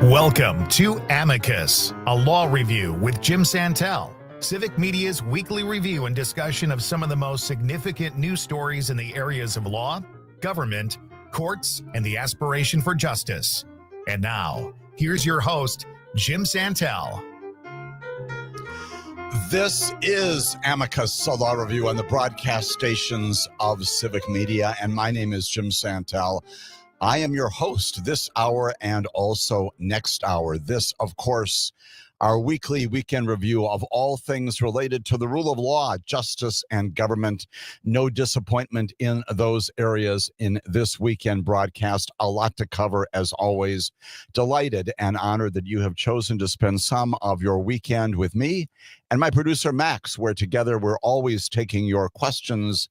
Welcome to Amicus, a law review with Jim Santelle, Civic Media's weekly review and discussion of some of the most significant news stories in the areas of law, government, courts, and the aspiration for justice. And now, here's your host, Jim Santelle. This is Amicus, a law review on the broadcast stations of Civic Media, and my name is Jim Santelle. I am your host this hour and also next hour. This, of course, our weekly weekend review of all things related to the rule of law, justice, and government. No disappointment in those areas in this weekend broadcast. A lot to cover, as always. Delighted and honored that you have chosen to spend some of your weekend with me and my producer, Max, where together we're always taking your questions,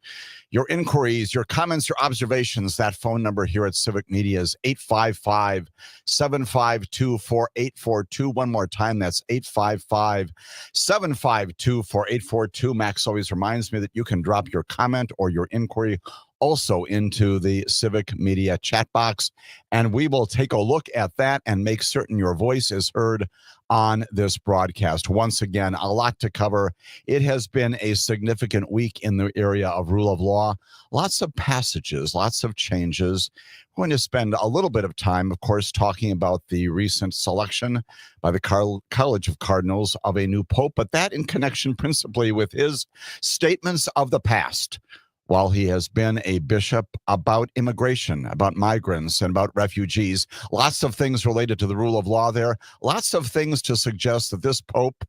your inquiries, your comments, your observations. That phone number here at Civic Media is 855-752-4842. One more time, that's 855-752-4842. Max always reminds me that you can drop your comment or your inquiry also into the Civic Media chat box, and we will take a look at that and make certain your voice is heard on this broadcast. Once again, a lot to cover. It has been a significant week in the area of rule of law. Lots of passages, lots of changes. We're going to spend a little bit of time, of course, talking about the recent selection by the College of Cardinals of a new pope, but that in connection principally with his statements of the past, while he has been a bishop, about immigration, about migrants, and about refugees. Lots of things related to the rule of law there. Lots of things to suggest that this pope,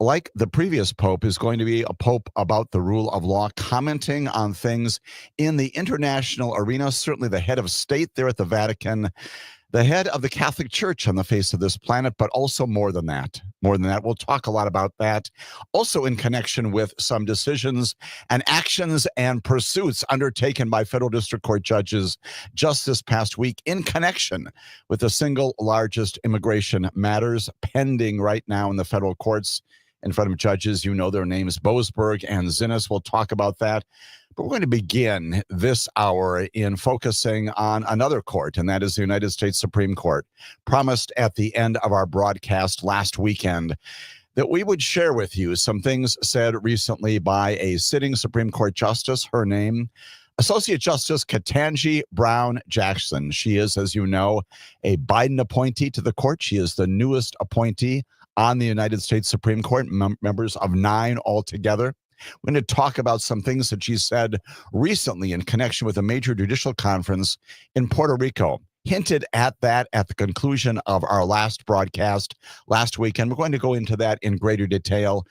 like the previous pope, is going to be a pope about the rule of law, commenting on things in the international arena. Certainly the head of state there at the Vatican, the head of the Catholic Church on the face of this planet, but also more than that. More than that, we'll talk a lot about that. Also in connection with some decisions and actions and pursuits undertaken by federal district court judges just this past week in connection with the single largest immigration matters pending right now in the federal courts in front of judges. You know their names, Boasberg and Zinnes. We'll talk about that. But we're going to begin this hour in focusing on another court, and that is the United States Supreme Court. Promised at the end of our broadcast last weekend that we would share with you some things said recently by a sitting Supreme Court justice. Her name, Associate Justice Ketanji Brown Jackson. She is, as you know, a Biden appointee to the court. She is the newest appointee on the United States Supreme Court, members of 9 altogether. We're going to talk about some things that she said recently in connection with a major judicial conference in Puerto Rico. Hinted at that at the conclusion of our last broadcast last weekend. We're going to go into that in greater detail.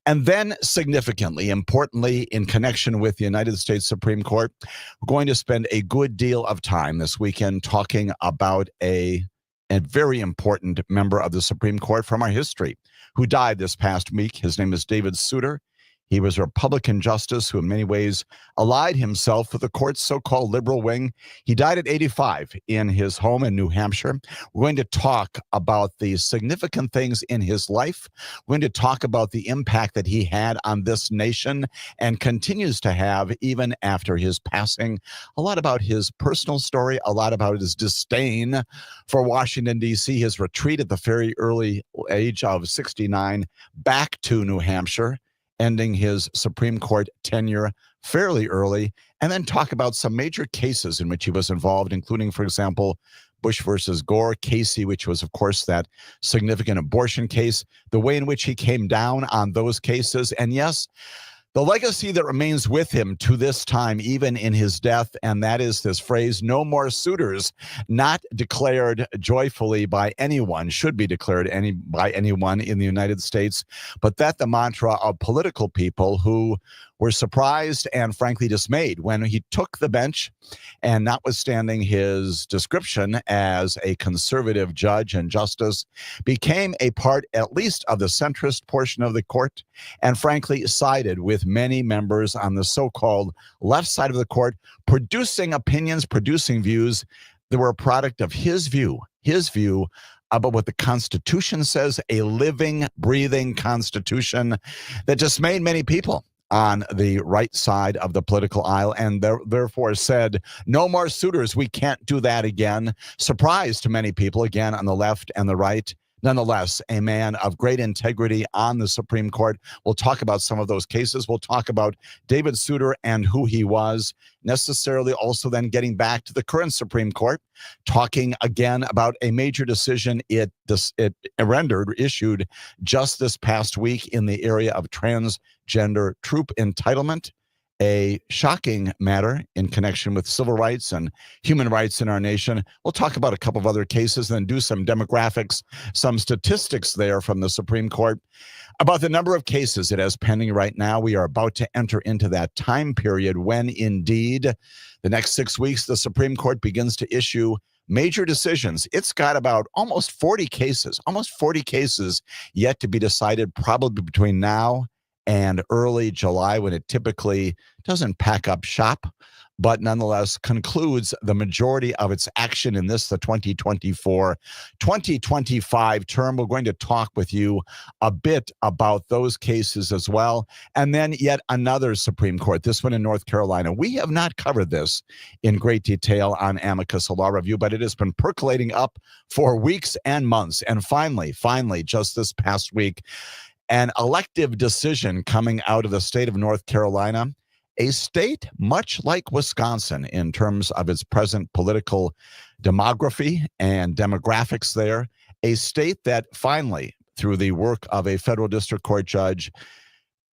And then significantly, importantly, in connection with the United States Supreme Court, we're going to spend a good deal of time this weekend talking about a very important member of the Supreme Court from our history who died this past week. His name is David Souter. He was a Republican justice who in many ways allied himself with the court's so-called liberal wing. He died at 85 in his home in New Hampshire. We're going to talk about the significant things in his life. We're going to talk about the impact that he had on this nation and continues to have even after his passing. A lot about his personal story, a lot about his disdain for Washington, D.C., his retreat at the very early age of 69 back to New Hampshire, ending his Supreme Court tenure fairly early, and then talk about some major cases in which he was involved, including, for example, Bush versus Gore, Casey, which was, of course, that significant abortion case, the way in which he came down on those cases, and yes, the legacy that remains with him to this time, even in his death, and that is this phrase, no more suitors, not declared joyfully by anyone, should be declared by anyone in the United States, but that the mantra of political people who were surprised and frankly dismayed when he took the bench, and notwithstanding his description as a conservative judge and justice, became a part at least of the centrist portion of the court, and frankly sided with many members on the so-called left side of the court, producing opinions, producing views that were a product of his view about what the Constitution says, a living, breathing Constitution that dismayed many people. on the right side of the political aisle, and therefore said, no more suitors. We can't do that again. Surprise to many people, again, on the left and the right. Nonetheless, a man of great integrity on the Supreme Court. We'll talk about some of those cases. We'll talk about David Souter and who he was, necessarily also then getting back to the current Supreme Court, talking again about a major decision it issued just this past week in the area of transgender troop entitlement. A shocking matter in connection with civil rights and human rights in our nation. We'll talk about a couple of other cases and then do some demographics, some statistics there from the Supreme Court about the number of cases it has pending right now. We are about to enter into that time period when indeed the next 6 weeks, the Supreme Court begins to issue major decisions. It's got about almost 40 cases yet to be decided, probably between now and early July, when it typically doesn't pack up shop, but nonetheless concludes the majority of its action in this, the 2024-2025 term. We're going to talk with you a bit about those cases as well. And then yet another Supreme Court, this one in North Carolina. We have not covered this in great detail on Amicus, a law review, but it has been percolating up for weeks and months. And finally, just this past week, an elective decision coming out of the state of North Carolina, a state much like Wisconsin in terms of its present political demography and demographics there, a state that finally, through the work of a federal district court judge,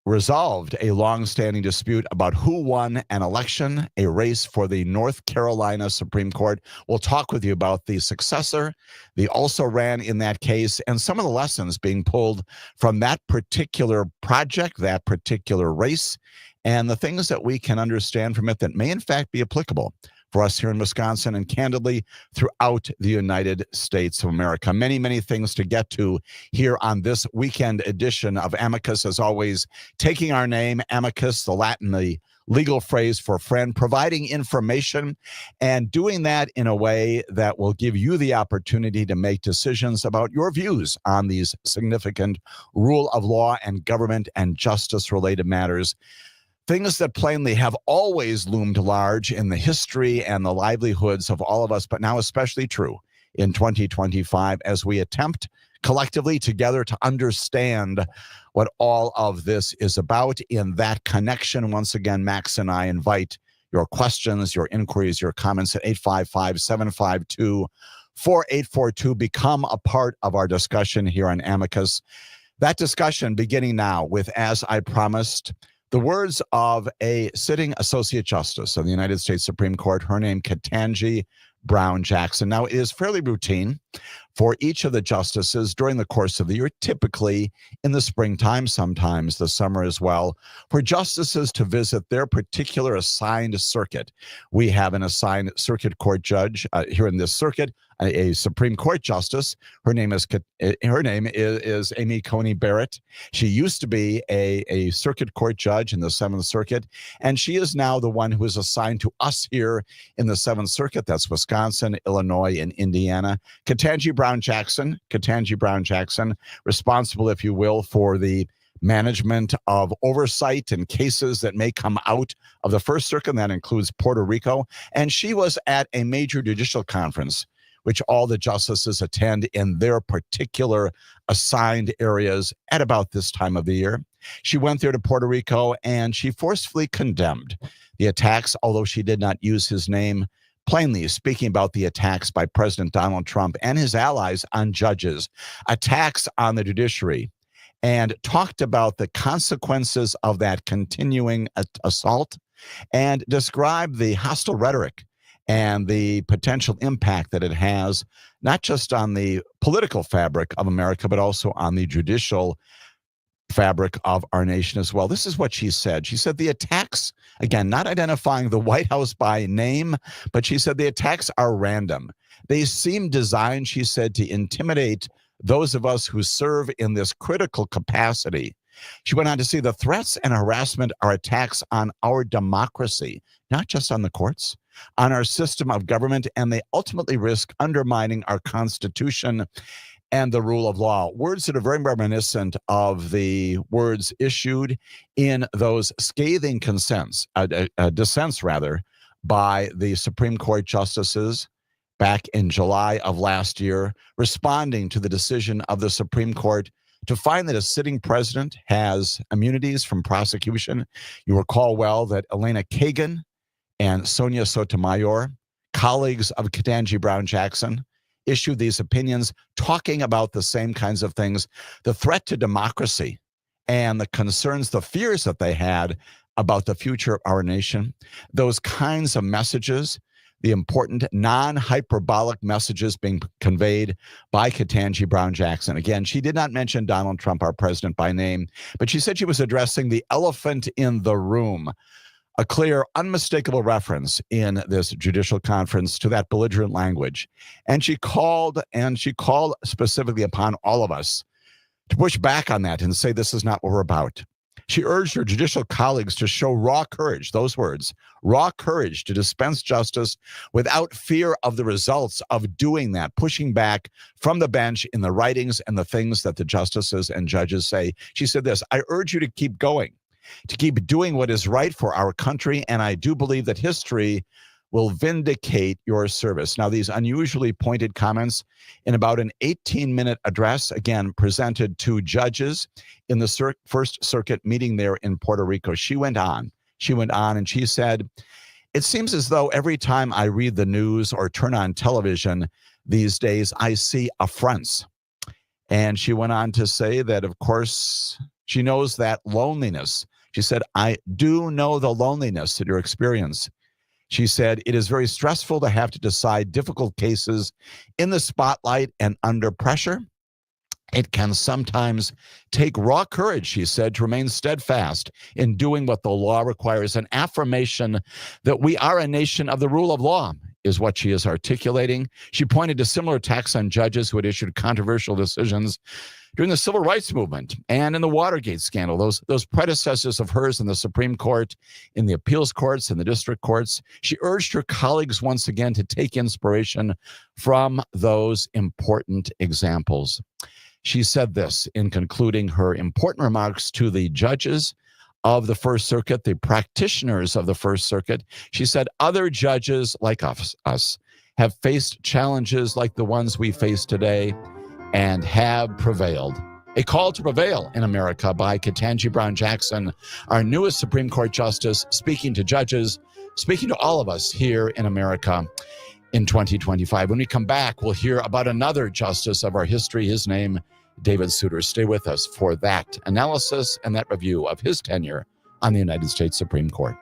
resolved a long-standing dispute about who won an election, a race for the North Carolina Supreme Court. We'll talk with you about the successor, the also ran in that case, and some of the lessons being pulled from that particular project, that particular race, and the things that we can understand from it that may in fact be applicable for us here in Wisconsin and candidly throughout the United States of America. Many, many things to get to here on this weekend edition of Amicus. As always, taking our name, Amicus, the Latin, the legal phrase for friend, providing information and doing that in a way that will give you the opportunity to make decisions about your views on these significant rule of law and government and justice related matters. Things that plainly have always loomed large in the history and the livelihoods of all of us, but now especially true in 2025 as we attempt collectively together to understand what all of this is about. In that connection, once again, Max and I invite your questions, your inquiries, your comments at 855-752-4842. Become a part of our discussion here on Amicus. That discussion beginning now with, as I promised, the words of a sitting Associate Justice of the United States Supreme Court, her name Ketanji Brown Jackson. Now, it is fairly routine for each of the justices during the course of the year, typically in the springtime, sometimes the summer as well, for justices to visit their particular assigned circuit. We have an assigned circuit court judge here in this circuit, a Supreme Court justice. Her name is Amy Coney Barrett. She used to be a circuit court judge in the Seventh Circuit, and she is now the one who is assigned to us here in the Seventh Circuit. That's Wisconsin, Illinois, and Indiana. Ketanji Brown Jackson, responsible, if you will, for the management of oversight and cases that may come out of the First Circuit, and that includes Puerto Rico. And she was at a major judicial conference which all the justices attend in their particular assigned areas at about this time of the year. She went there to Puerto Rico and she forcefully condemned the attacks, although she did not use his name, plainly speaking about the attacks by President Donald Trump and his allies on judges, attacks on the judiciary, and talked about the consequences of that continuing assault and described the hostile rhetoric and the potential impact that it has, not just on the political fabric of America, but also on the judicial fabric of our nation as well. This is what she said. She said the attacks, again, not identifying the White House by name, but she said the attacks are random. They seem designed, she said, to intimidate those of us who serve in this critical capacity. She went on to say the threats and harassment are attacks on our democracy, not just on the courts, on our system of government, and they ultimately risk undermining our Constitution and the rule of law. Words that are very reminiscent of the words issued in those scathing dissents by the Supreme Court justices back in July of last year, responding to the decision of the Supreme Court to find that a sitting president has immunities from prosecution. You recall well that Elena Kagan and Sonia Sotomayor, colleagues of Ketanji Brown Jackson, issued these opinions talking about the same kinds of things, the threat to democracy and the concerns, the fears that they had about the future of our nation. Those kinds of messages, the important non-hyperbolic messages being conveyed by Ketanji Brown Jackson. Again, she did not mention Donald Trump, our president, by name, but she said she was addressing the elephant in the room. A clear, unmistakable reference in this judicial conference to that belligerent language. And she called specifically upon all of us to push back on that and say this is not what we're about. She urged her judicial colleagues to show raw courage, those words, raw courage to dispense justice without fear of the results of doing that, pushing back from the bench in the writings and the things that the justices and judges say. She said this, I urge you to keep going, to keep doing what is right for our country, and I do believe that history will vindicate your service. Now, these unusually pointed comments in about an 18-minute address, again, presented to judges in the First Circuit meeting there in Puerto Rico. She went on and she said, it seems as though every time I read the news or turn on television these days, I see affronts. And she went on to say that, of course, she knows that loneliness. She said, I do know the loneliness that you experience. She said, it is very stressful to have to decide difficult cases in the spotlight and under pressure. It can sometimes take raw courage, she said, to remain steadfast in doing what the law requires. An affirmation that we are a nation of the rule of law is what she is articulating. She pointed to similar attacks on judges who had issued controversial decisions during the civil rights movement and in the Watergate scandal, those predecessors of hers in the Supreme Court, in the appeals courts, and the district courts. She urged her colleagues once again to take inspiration from those important examples. She said this in concluding her important remarks to the judges of the First Circuit, the practitioners of the First Circuit. She said, other judges like us have faced challenges like the ones we face today and have prevailed. A call to prevail in America by Ketanji Brown Jackson, our newest Supreme Court justice, speaking to judges, speaking to all of us here in America in 2025. When we come back, we'll hear about another justice of our history, his name, David Souter. Stay with us for that analysis and that review of his tenure on the United States Supreme Court.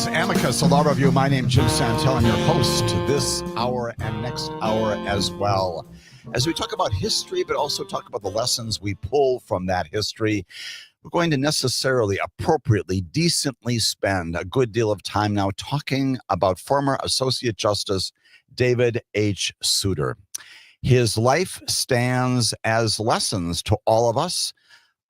Amicus, a law review. My name is Jim Santelle. I'm your host this hour and next hour as well. As we talk about history, but also talk about the lessons we pull from that history, we're going to necessarily, appropriately, decently spend a good deal of time now talking about former Associate Justice David H. Souter. His life stands as lessons to all of us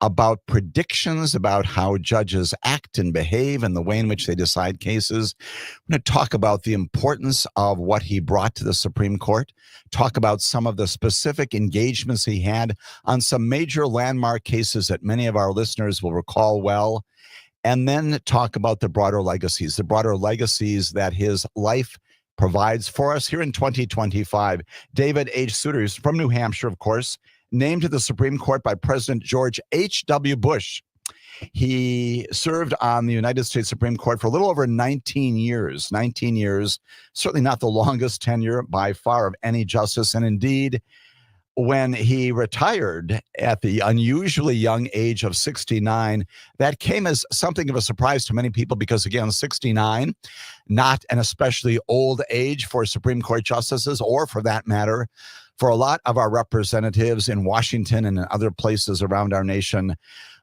about predictions about how judges act and behave and the way in which they decide cases. I'm going to talk about the importance of what he brought to the Supreme Court, talk about some of the specific engagements he had on some major landmark cases that many of our listeners will recall well, and then talk about the broader legacies that his life provides for us here in 2025. David H. Souter is from New Hampshire, of course, named to the Supreme Court by President George H.W. Bush. He served on the United States Supreme Court for a little over 19 years. 19 years, certainly not the longest tenure by far of any justice. And indeed, when he retired at the unusually young age of 69, that came as something of a surprise to many people because, again, 69, not an especially old age for Supreme Court justices, or for that matter, for a lot of our representatives in Washington and in other places around our nation.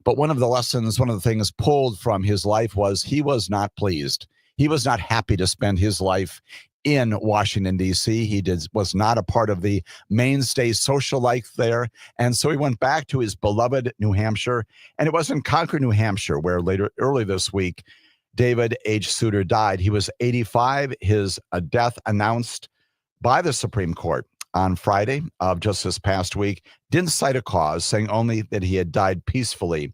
But one of the things pulled from his life was he was not pleased. He was not happy to spend his life in Washington, D.C. He was not a part of the mainstay social life there. And so he went back to his beloved New Hampshire. And it was in Concord, New Hampshire, where early this week, David H. Souter died. He was 85. His death announced by the Supreme Court on Friday of just this past week, didn't cite a cause, saying only that he had died peacefully.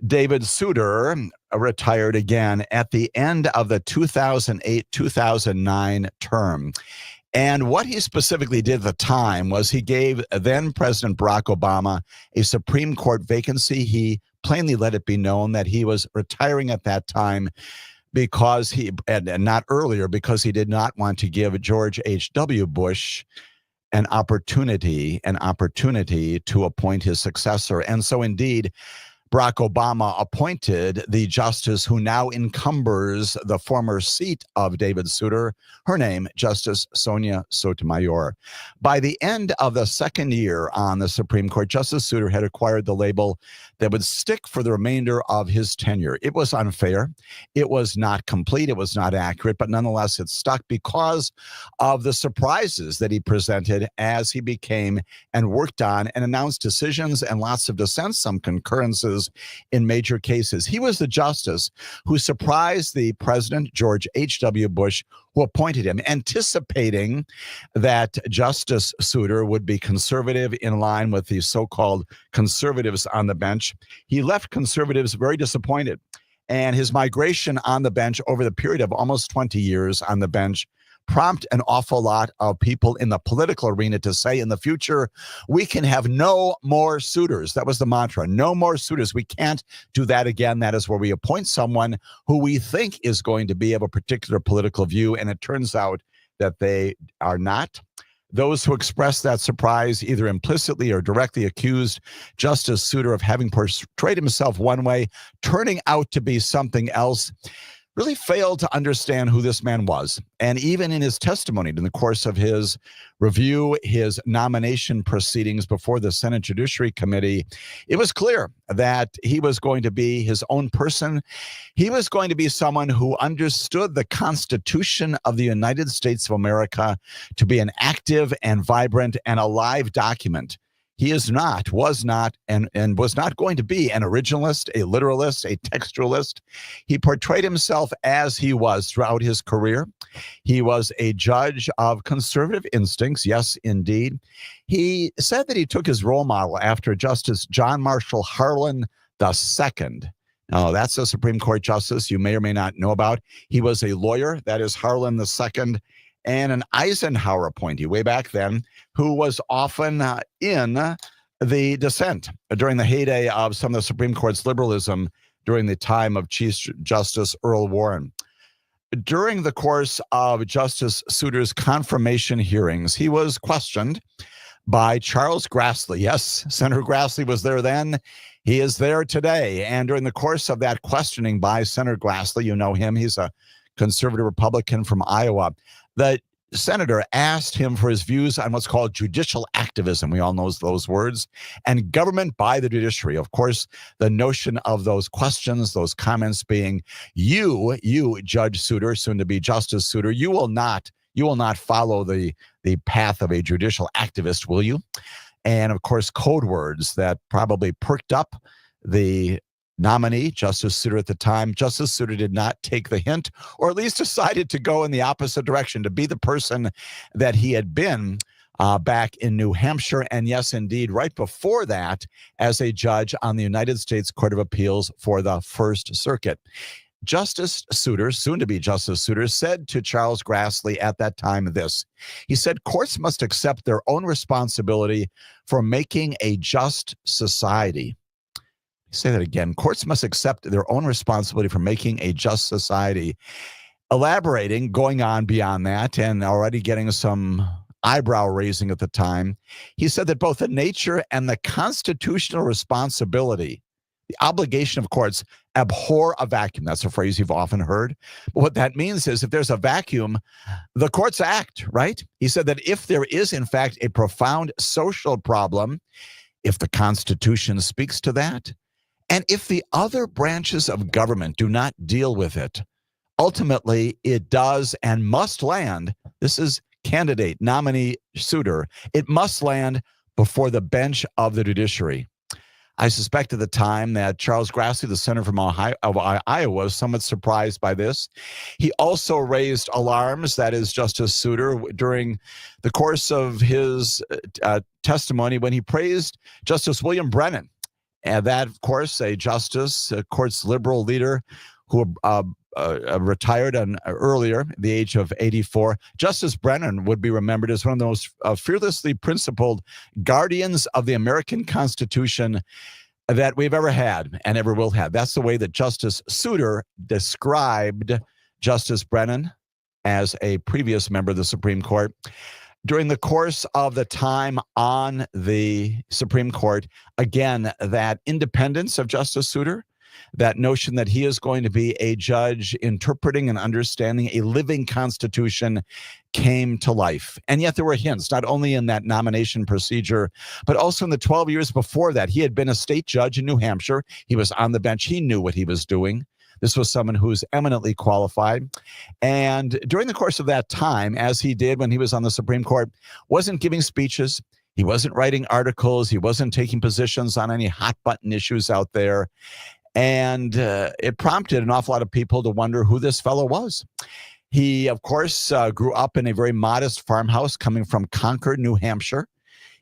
David Souter retired again at the end of the 2008-2009 term. And what he specifically did at the time was he gave then President Barack Obama a Supreme Court vacancy. He plainly let it be known that he was retiring at that time because and not earlier, because he did not want to give George H.W. Bush an opportunity to appoint his successor. And so indeed, Barack Obama appointed the justice who now encumbers the former seat of David Souter, her name, Justice Sonia Sotomayor. By the end of the second year on the Supreme Court, Justice Souter had acquired the label that would stick for the remainder of his tenure. It was unfair. It was not complete. It was not accurate, but nonetheless, it stuck because of the surprises that he presented as he became and worked on and announced decisions and lots of dissents, some concurrences in major cases. He was the justice who surprised the president, George H.W. Bush, who appointed him, anticipating that Justice Souter would be conservative in line with the so-called conservatives on the bench. He left conservatives very disappointed, and his migration on the bench over the period of almost 20 years on the bench prompt an awful lot of people in the political arena to say in the future, we can have no more Souters. That was the mantra. No more Souters. We can't do that again. That is where we appoint someone who we think is going to be of a particular political view. And it turns out that they are not. Those who expressed that surprise either implicitly or directly accused Justice Souter of having portrayed himself one way, turning out to be something else, really failed to understand who this man was. And even in his testimony in the course of his review, his nomination proceedings before the Senate Judiciary Committee, it was clear that he was going to be his own person. He was going to be someone who understood the Constitution of the United States of America to be an active and vibrant and alive document. He was not, and was not going to be an originalist, a literalist, a textualist. He portrayed himself as he was throughout his career. He was a judge of conservative instincts, yes, indeed. He said that he took his role model after Justice John Marshall Harlan II. Now, that's a Supreme Court justice you may or may not know about. He was a lawyer, that is Harlan II, and an Eisenhower appointee way back then, who was often in the dissent during the heyday of some of the Supreme Court's liberalism during the time of Chief Justice Earl Warren. During the course of Justice Souter's confirmation hearings, he was questioned by Charles Grassley. Yes, Senator Grassley was there then. He is there today. And during the course of that questioning by Senator Grassley, you know him, he's a conservative Republican from Iowa. The senator asked him for his views on what's called judicial activism. We all know those words. And government by the judiciary. Of course, the notion of those questions, those comments being, you, Judge Souter, soon to be Justice Souter, you will not follow the path of a judicial activist, will you? And of course, code words that probably perked up The nominee, Justice Souter at the time, Justice Souter did not take the hint, or at least decided to go in the opposite direction, to be the person that he had been back in New Hampshire. And yes, indeed, right before that, as a judge on the United States Court of Appeals for the First Circuit. Justice Souter, soon to be Justice Souter, said to Charles Grassley at that time this. He said, courts must accept their own responsibility for making a just society. Say that again. Courts must accept their own responsibility for making a just society. Elaborating, going on beyond that, and already getting some eyebrow raising at the time, he said that both the nature and the constitutional responsibility, the obligation of courts, abhor a vacuum. That's a phrase you've often heard. But what that means is if there's a vacuum, the courts act, right? He said that if there is, in fact, a profound social problem, if the Constitution speaks to that, and if the other branches of government do not deal with it, ultimately it does and must land. This is candidate nominee Souter. It must land before the bench of the judiciary. I suspect at the time that Charles Grassley, the senator from Iowa, was somewhat surprised by this. He also raised alarms, that is, Justice Souter, during the course of his testimony when he praised Justice William Brennan. And that, of course, a justice, a court's liberal leader who retired earlier, at the age of 84. Justice Brennan would be remembered as one of the most fearlessly principled guardians of the American Constitution that we've ever had and ever will have. That's the way that Justice Souter described Justice Brennan as a previous member of the Supreme Court. During the course of the time on the Supreme Court, again, that independence of Justice Souter, that notion that he is going to be a judge interpreting and understanding a living constitution came to life. And yet there were hints, not only in that nomination procedure, but also in the 12 years before that. He had been a state judge in New Hampshire. He was on the bench. He knew what he was doing. This was someone who's eminently qualified. And during the course of that time, as he did when he was on the Supreme Court, wasn't giving speeches. He wasn't writing articles. He wasn't taking positions on any hot button issues out there. And it prompted an awful lot of people to wonder who this fellow was. He, of course, grew up in a very modest farmhouse coming from Concord, New Hampshire.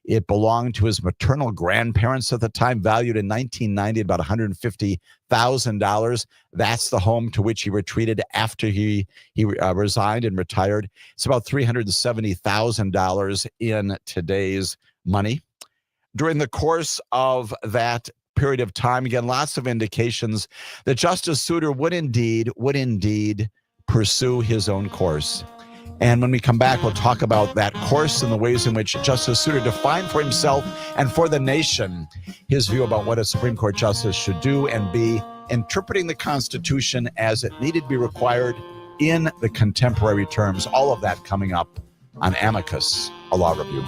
It belonged to his maternal grandparents at the time, valued in 1990 at about $150,000. That's the home to which he retreated after he resigned and retired. It's about $370,000 in today's money. During the course of that period of time, again, lots of indications that Justice Souter would indeed pursue his own course. And when we come back, we'll talk about that course and the ways in which Justice Souter defined for himself and for the nation his view about what a Supreme Court justice should do and be, interpreting the Constitution as it needed to be required in the contemporary terms. All of that coming up on Amicus, a law review.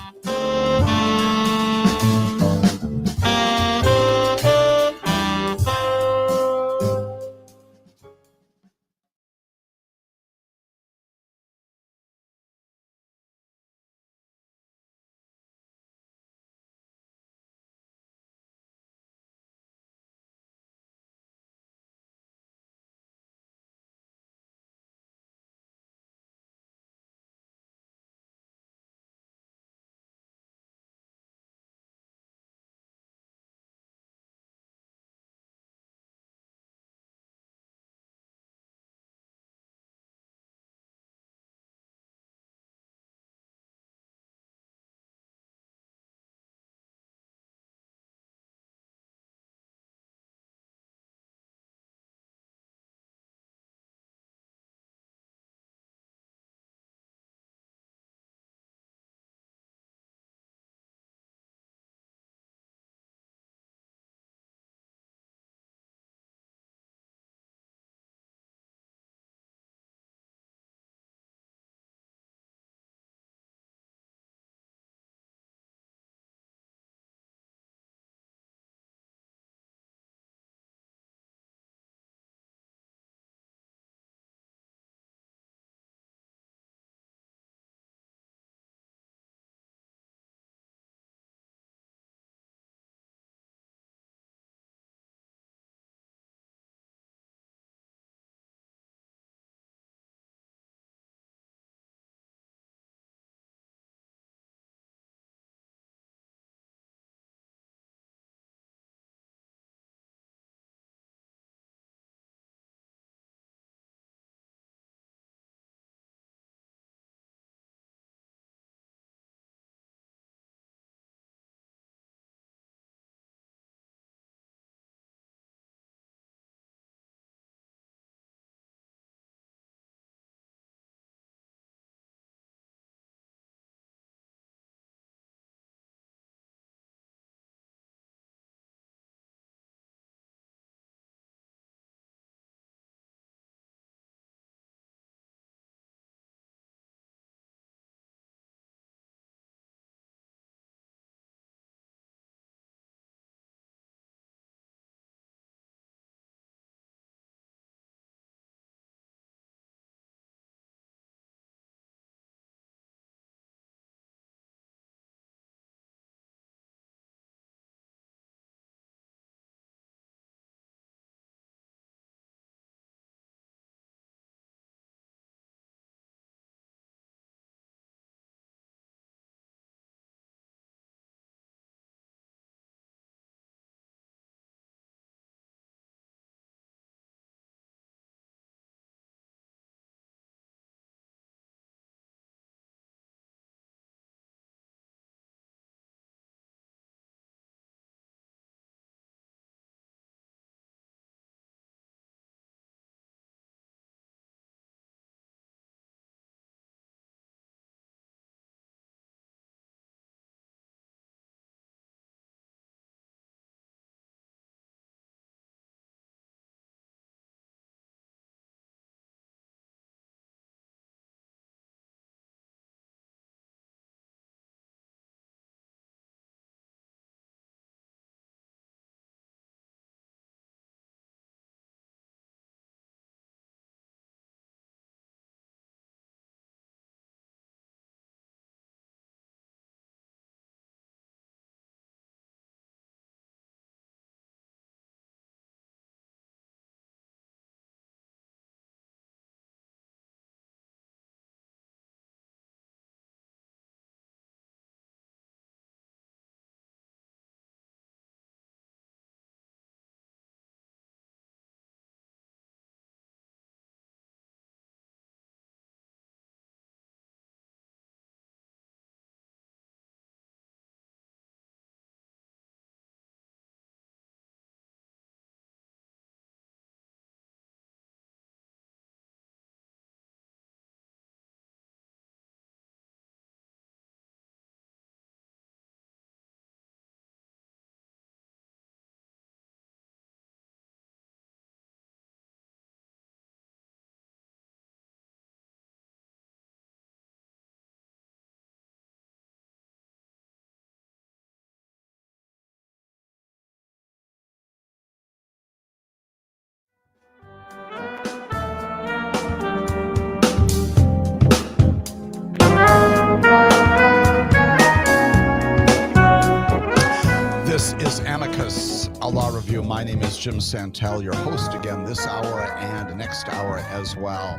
My name is Jim Santelle, your host again this hour and next hour as well.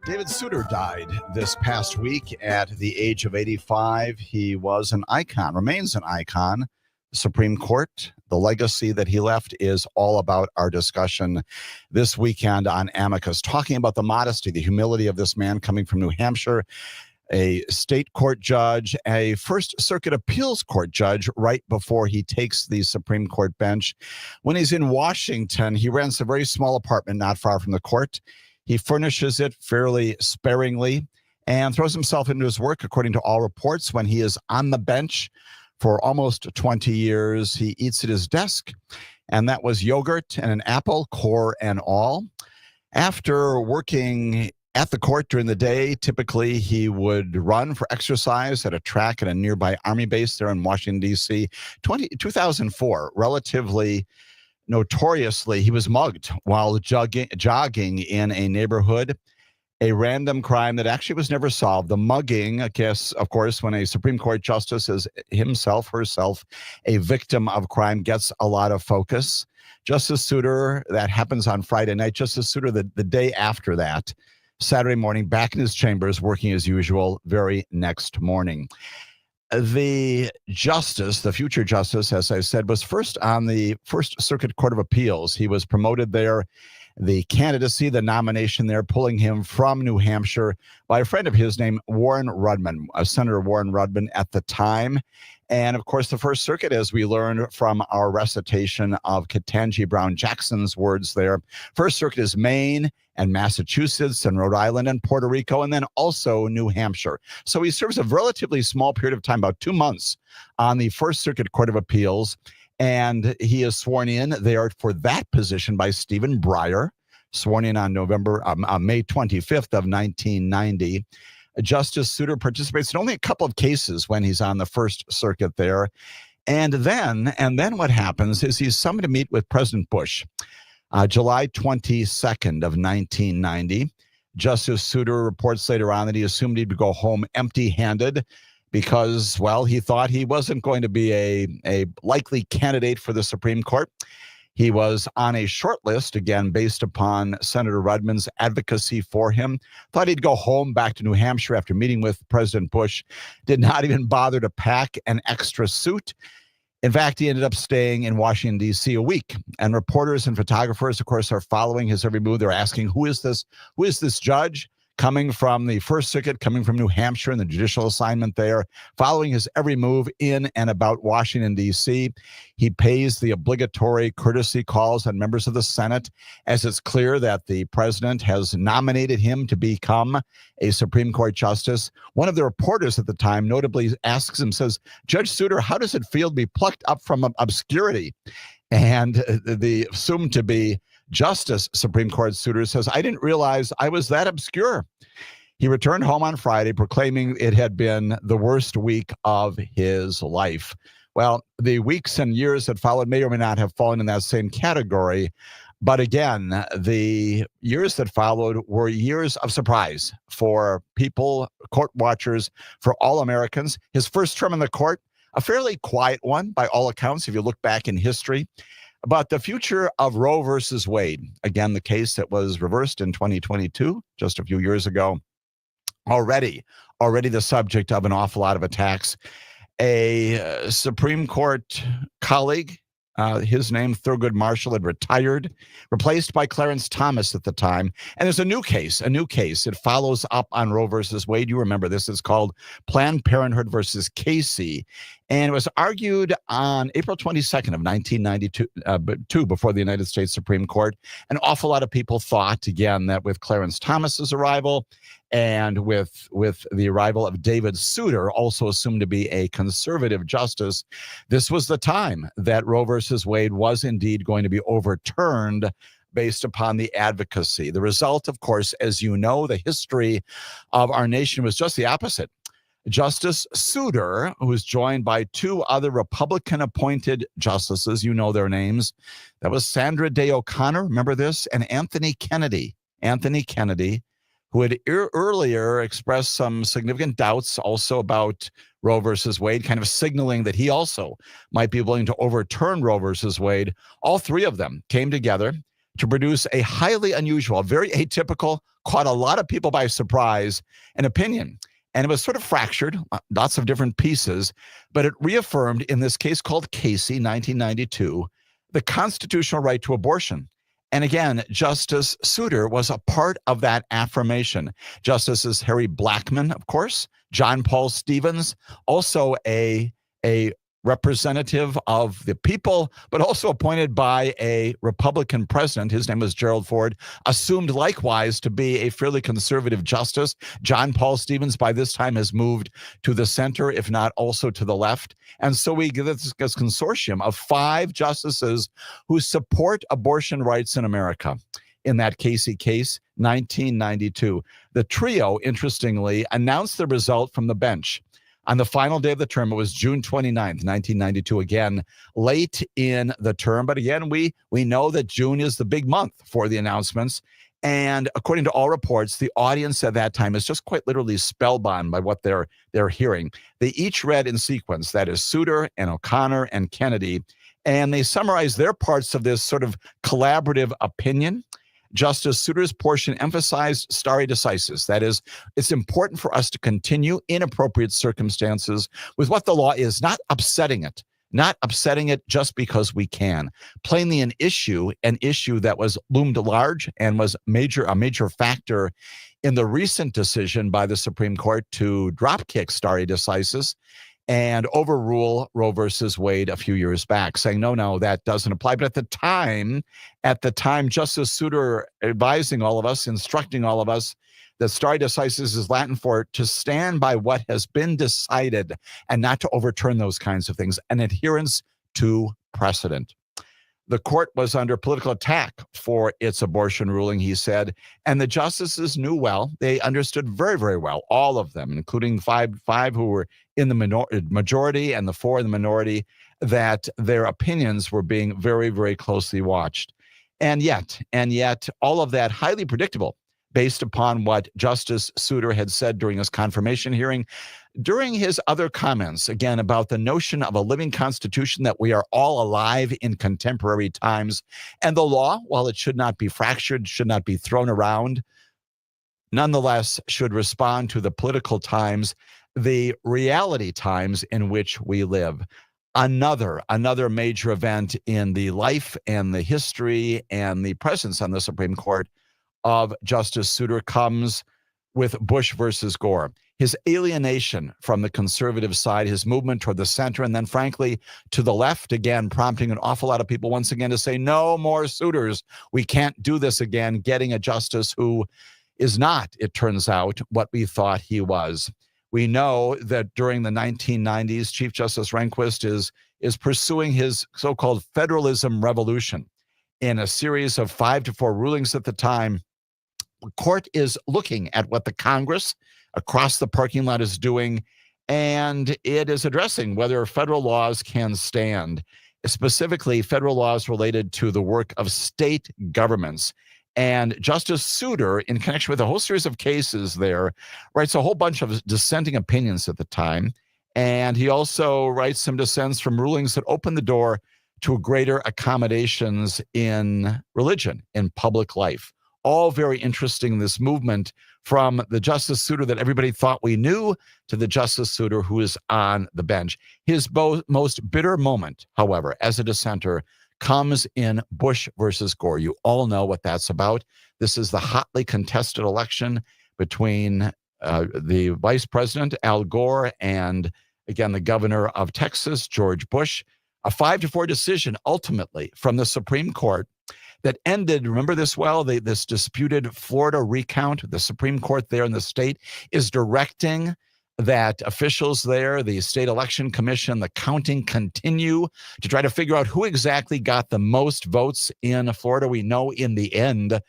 David Souter died this past week at the age of 85. He was an icon, remains an icon. The Supreme Court, the legacy that he left is all about our discussion this weekend on Amicus, talking about the modesty, the humility of this man coming from New Hampshire, a state court judge, a First Circuit Appeals Court judge right before he takes the Supreme Court bench. When he's in Washington, he rents a very small apartment not far from the court. He furnishes it fairly sparingly and throws himself into his work, according to all reports. When he is on the bench for almost 20 years, he eats at his desk, and that was yogurt and an apple, core and all. After working at the court during the day, typically he would run for exercise at a track at a nearby Army base there in Washington, D.C. 2004, relatively notoriously, he was mugged while jogging in a neighborhood, a random crime that actually was never solved. The mugging, I guess, of course, when a Supreme Court justice is herself, a victim of crime, gets a lot of focus. Justice Souter, that happens on Friday night. Justice Souter, the day after that, Saturday morning, back in his chambers, working as usual, very next morning. The justice, the future justice, as I said, was first on the First Circuit Court of Appeals. He was promoted there. The candidacy, the nomination there, pulling him from New Hampshire by a friend of his named Warren Rudman, Senator Warren Rudman at the time. And of course, the First Circuit, as we learned from our recitation of Ketanji Brown Jackson's words there, First Circuit is Maine and Massachusetts and Rhode Island and Puerto Rico, and then also New Hampshire. So he serves a relatively small period of time, about 2 months, on the First Circuit Court of Appeals. And he is sworn in there for that position by Stephen Breyer, sworn in on May 25th of 1990. Justice Souter participates in only a couple of cases when he's on the First Circuit there. And then what happens is he's summoned to meet with President Bush. July 22nd of 1990. Justice Souter reports later on that he assumed he'd go home empty-handed because, well, he thought he wasn't going to be a likely candidate for the Supreme Court. He was on a short list, again, based upon Senator Rudman's advocacy for him. Thought he'd go home back to New Hampshire after meeting with President Bush. Did not even bother to pack an extra suit. In fact, he ended up staying in Washington, D.C. a week. And reporters and photographers, of course, are following his every move. They're asking, who is this? Who is this judge coming from the First Circuit, coming from New Hampshire and the judicial assignment there, following his every move in and about Washington, D.C. He pays the obligatory courtesy calls on members of the Senate, as it's clear that the president has nominated him to become a Supreme Court justice. One of the reporters at the time notably asks him, says, Judge Souter, how does it feel to be plucked up from obscurity? And the soon-to-be Justice Supreme Court Souter says, I didn't realize I was that obscure. He returned home on Friday, proclaiming it had been the worst week of his life. Well, the weeks and years that followed may or may not have fallen in that same category. But again, the years that followed were years of surprise for people, court watchers, for all Americans. His first term in the court, a fairly quiet one by all accounts, if you look back in history. But the future of Roe versus Wade, again, the case that was reversed in 2022, just a few years ago, already the subject of an awful lot of attacks. A Supreme Court colleague, his name, Thurgood Marshall, had retired, replaced by Clarence Thomas at the time. And there's a new case. It follows up on Roe versus Wade. You remember this. It's called Planned Parenthood versus Casey. And it was argued on April 22nd of 1992, before the United States Supreme Court. An awful lot of people thought, again, that with Clarence Thomas's arrival and with the arrival of David Souter, also assumed to be a conservative justice, this was the time that Roe versus Wade was indeed going to be overturned based upon the advocacy. The result, of course, as you know, the history of our nation was just the opposite. Justice Souter, who was joined by two other Republican-appointed justices, you know their names. That was Sandra Day O'Connor, remember this? And Anthony Kennedy, who had earlier expressed some significant doubts also about Roe versus Wade, kind of signaling that he also might be willing to overturn Roe versus Wade. All three of them came together to produce a highly unusual, very atypical, caught a lot of people by surprise, an opinion. And it was sort of fractured, lots of different pieces, but it reaffirmed in this case called Casey, 1992, the constitutional right to abortion. And again, Justice Souter was a part of that affirmation. Justices Harry Blackmun, of course, John Paul Stevens, also a representative of the people, but also appointed by a Republican president. His name was Gerald Ford, assumed likewise to be a fairly conservative justice. John Paul Stevens by this time has moved to the center, if not also to the left. And so we get this consortium of 5 justices who support abortion rights in America. In that Casey case, 1992. The trio, interestingly, announced the result from the bench. On the final day of the term, it was June 29th, 1992, again, late in the term. But again, we know that June is the big month for the announcements. And according to all reports, the audience at that time is just quite literally spellbound by what they're hearing. They each read in sequence, that is Souter and O'Connor and Kennedy, and they summarized their parts of this sort of collaborative opinion. Justice Souter's portion emphasized stare decisis. That is, it's important for us to continue in appropriate circumstances with what the law is, not upsetting it just because we can. Plainly an issue that was loomed large and was a major factor in the recent decision by the Supreme Court to dropkick stare decisis and overrule Roe versus Wade a few years back, saying, no, that doesn't apply. But at the time, Justice Souter advising all of us, instructing all of us that stare decisis is Latin for to stand by what has been decided and not to overturn those kinds of things, an adherence to precedent. The court was under political attack for its abortion ruling, he said, and the justices knew well. They understood very, very well, all of them, including five who were in the majority and the 4 in the minority, that their opinions were being very, very closely watched. And yet, all of that highly predictable based upon what Justice Souter had said during his confirmation hearing. During his other comments, again, about the notion of a living constitution, that we are all alive in contemporary times, and the law, while it should not be fractured, should not be thrown around, nonetheless should respond to the political times, the reality times in which we live. Another major event in the life and the history and the presence on the Supreme Court of Justice Souter comes with Bush versus Gore. His alienation from the conservative side, his movement toward the center, and then frankly to the left, again, prompting an awful lot of people once again to say, no more Souters. We can't do this again, getting a justice who is not, it turns out, what we thought he was. We know that during the 1990s, Chief Justice Rehnquist is pursuing his so-called federalism revolution in a series of 5-4 rulings at the time. The court is looking at what the Congress across the parking lot is doing, and it is addressing whether federal laws can stand, specifically federal laws related to the work of state governments. And Justice Souter, in connection with a whole series of cases there, writes a whole bunch of dissenting opinions at the time. And he also writes some dissents from rulings that open the door to greater accommodations in religion, in public life. All very interesting, this movement from the Justice Souter that everybody thought we knew to the Justice Souter who is on the bench. His most bitter moment, however, as a dissenter, comes in Bush versus Gore. You all know what that's about. This is the hotly contested election between the Vice President, Al Gore, and again, the governor of Texas, George Bush. A 5-4 decision ultimately from the Supreme Court that ended, remember this well, this disputed Florida recount. The Supreme Court there in the state is directing that officials there, the state election commission, the counting continue to try to figure out who exactly got the most votes in Florida. We know in the end,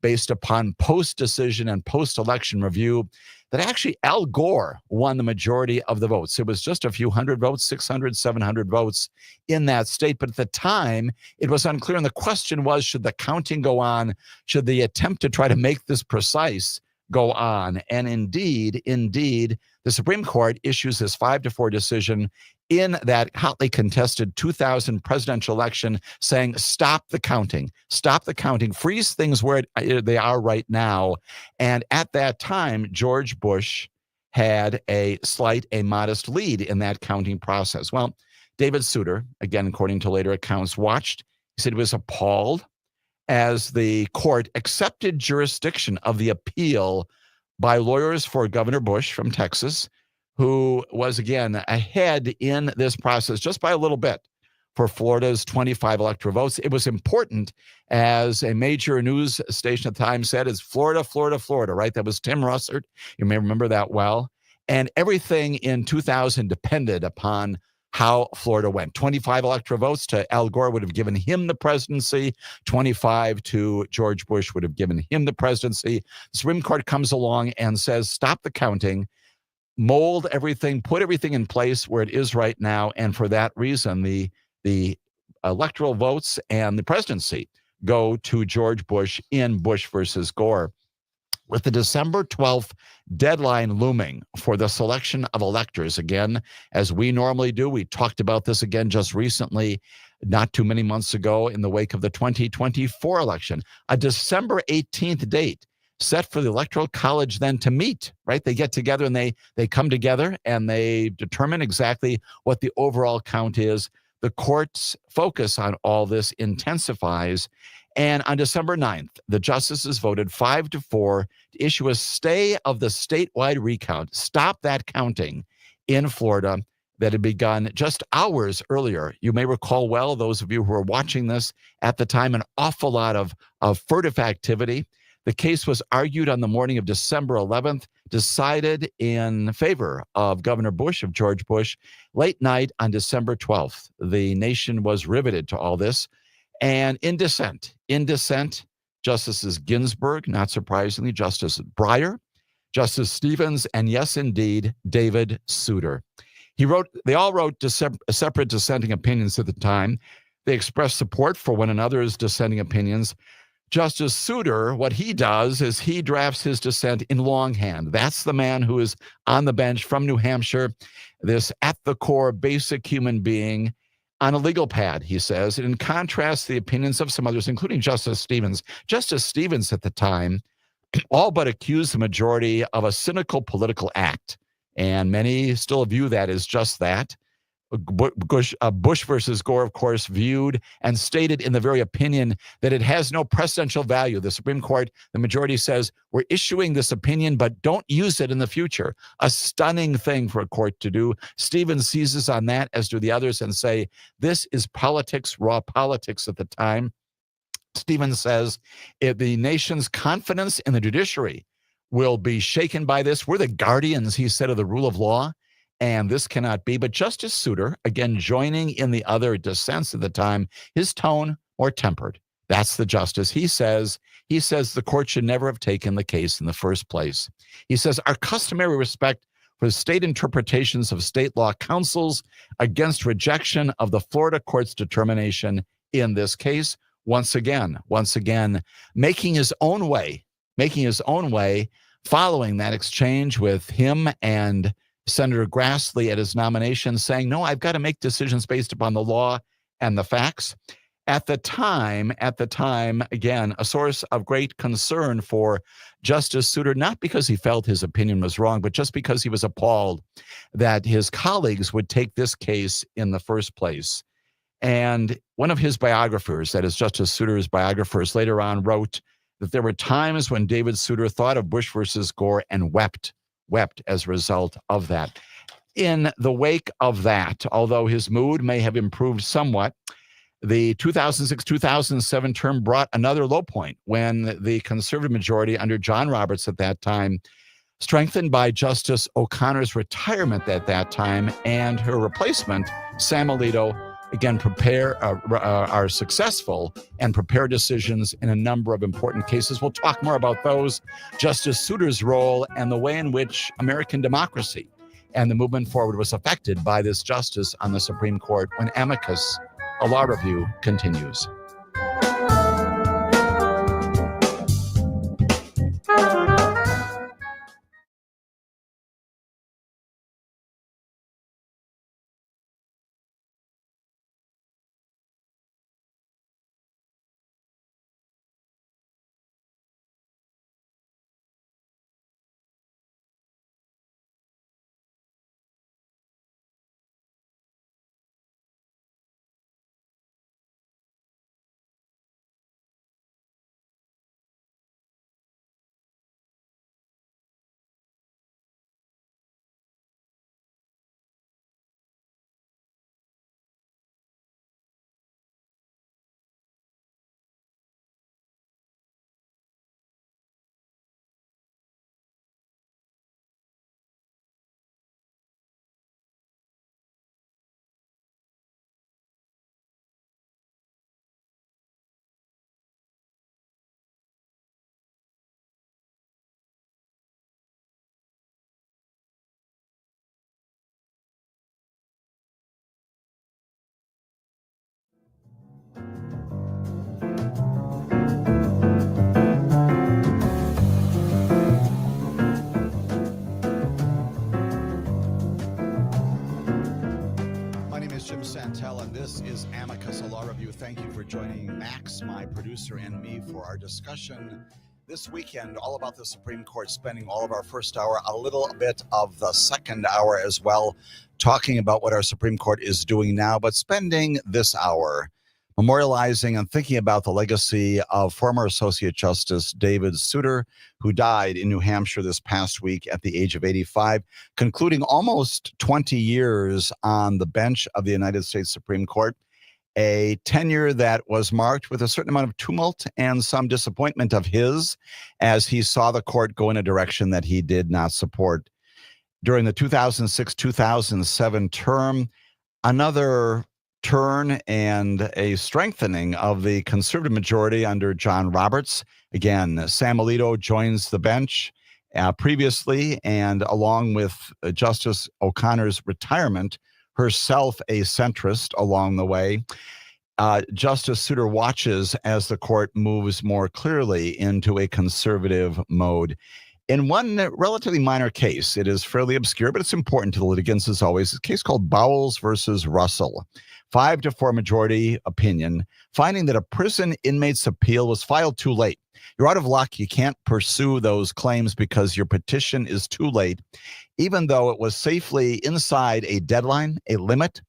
based upon post-decision and post-election review, that actually Al Gore won the majority of the votes. It was just a few hundred votes, 600, 700 votes in that state. But at the time, it was unclear. And the question was, should the counting go on? Should the attempt to try to make this precise go on. And indeed, the Supreme Court issues this 5-4 decision in that hotly contested 2000 presidential election, saying, stop the counting, freeze things where they are right now. And at that time, George Bush had a modest lead in that counting process. Well, David Souter, again, according to later accounts, watched. He said he was appalled as the court accepted jurisdiction of the appeal by lawyers for Governor Bush from Texas, who was, again, ahead in this process just by a little bit for Florida's 25 electoral votes. It was important, as a major news station at the time said, is Florida, Florida, Florida, right? That was Tim Russert. You may remember that well. And everything in 2000 depended upon how Florida went. 25 electoral votes to Al Gore would have given him the presidency. 25 to George Bush would have given him the presidency. The Supreme Court comes along and says, stop the counting, mold everything, put everything in place where it is right now. And for that reason, the electoral votes and the presidency go to George Bush in Bush versus Gore. With the December 12th deadline looming for the selection of electors, again, as we normally do, we talked about this again just recently, not too many months ago, in the wake of the 2024 election, a December 18th date set for the Electoral College then to meet, right? They get together and they come together and they determine exactly what the overall count is. The court's focus on all this intensifies. And on December 9th, the justices voted 5-4 to issue a stay of the statewide recount, stop that counting in Florida that had begun just hours earlier. You may recall well, those of you who were watching this at the time, an awful lot of furtive activity. The case was argued on the morning of December 11th, decided in favor of Governor Bush, of George Bush. Late night on December 12th, the nation was riveted to all this. And in dissent, Justices Ginsburg, not surprisingly, Justice Breyer, Justice Stevens, and yes, indeed, David Souter. They all wrote separate dissenting opinions at the time. They expressed support for one another's dissenting opinions. Justice Souter, what he does is he drafts his dissent in longhand. That's the man who is on the bench from New Hampshire, this at the core basic human being on a legal pad, he says. And in contrast, the opinions of some others, including Justice Stevens. Justice Stevens at the time all but accused the majority of a cynical political act. And many still view that as just that. Bush versus Gore, of course, viewed and stated in the very opinion that it has no precedential value. The Supreme Court, the majority says, we're issuing this opinion, but don't use it in the future. A stunning thing for a court to do. Stevens seizes on that, as do the others, and say, this is politics, raw politics at the time. Stevens says, if the nation's confidence in the judiciary will be shaken by this, we're the guardians, he said, of the rule of law. And this cannot be. But Justice Souter, again, joining in the other dissents at the time, his tone more tempered. That's the justice. He says the court should never have taken the case in the first place. He says our customary respect for state interpretations of state law counsels against rejection of the Florida court's determination in this case. Once again, making his own way, following that exchange with him and Senator Grassley at his nomination, saying, no, I've got to make decisions based upon the law and the facts. At the time, again, a source of great concern for Justice Souter, not because he felt his opinion was wrong, but just because he was appalled that his colleagues would take this case in the first place. And one of his biographers, that is Justice Souter's biographers, later on wrote that there were times when David Souter thought of Bush versus Gore and wept as a result of that. In the wake of that, although his mood may have improved somewhat, the 2006-2007 term brought another low point when the conservative majority under John Roberts at that time, strengthened by Justice O'Connor's retirement at that time and her replacement, Sam Alito, again, are successful and prepare decisions in a number of important cases. We'll talk more about those, Justice Souter's role, and the way in which American democracy and the movement forward was affected by this justice on the Supreme Court when Amicus, a law review, continues. This is Amicus, a law review. Thank you for joining Max, my producer, and me for our discussion this weekend, all about the Supreme Court, spending all of our first hour, a little bit of the second hour as well, talking about what our Supreme Court is doing now, but spending this hour memorializing and thinking about the legacy of former Associate Justice David Souter, who died in New Hampshire this past week at the age of 85, concluding almost 20 years on the bench of the United States Supreme Court, a tenure that was marked with a certain amount of tumult and some disappointment of his as he saw the court go in a direction that he did not support. During the 2006-2007 term, another turn and a strengthening of the conservative majority under John Roberts. Again, Sam Alito joins the bench previously, and along with Justice O'Connor's retirement, herself a centrist along the way, Justice Souter watches as the court moves more clearly into a conservative mode. In one relatively minor case, it is fairly obscure, but it's important to the litigants as always, a case called Bowles versus Russell. 5-4 majority opinion, finding that a prison inmate's appeal was filed too late. You're out of luck. You can't pursue those claims because your petition is too late, even though it was safely inside a deadline, a limit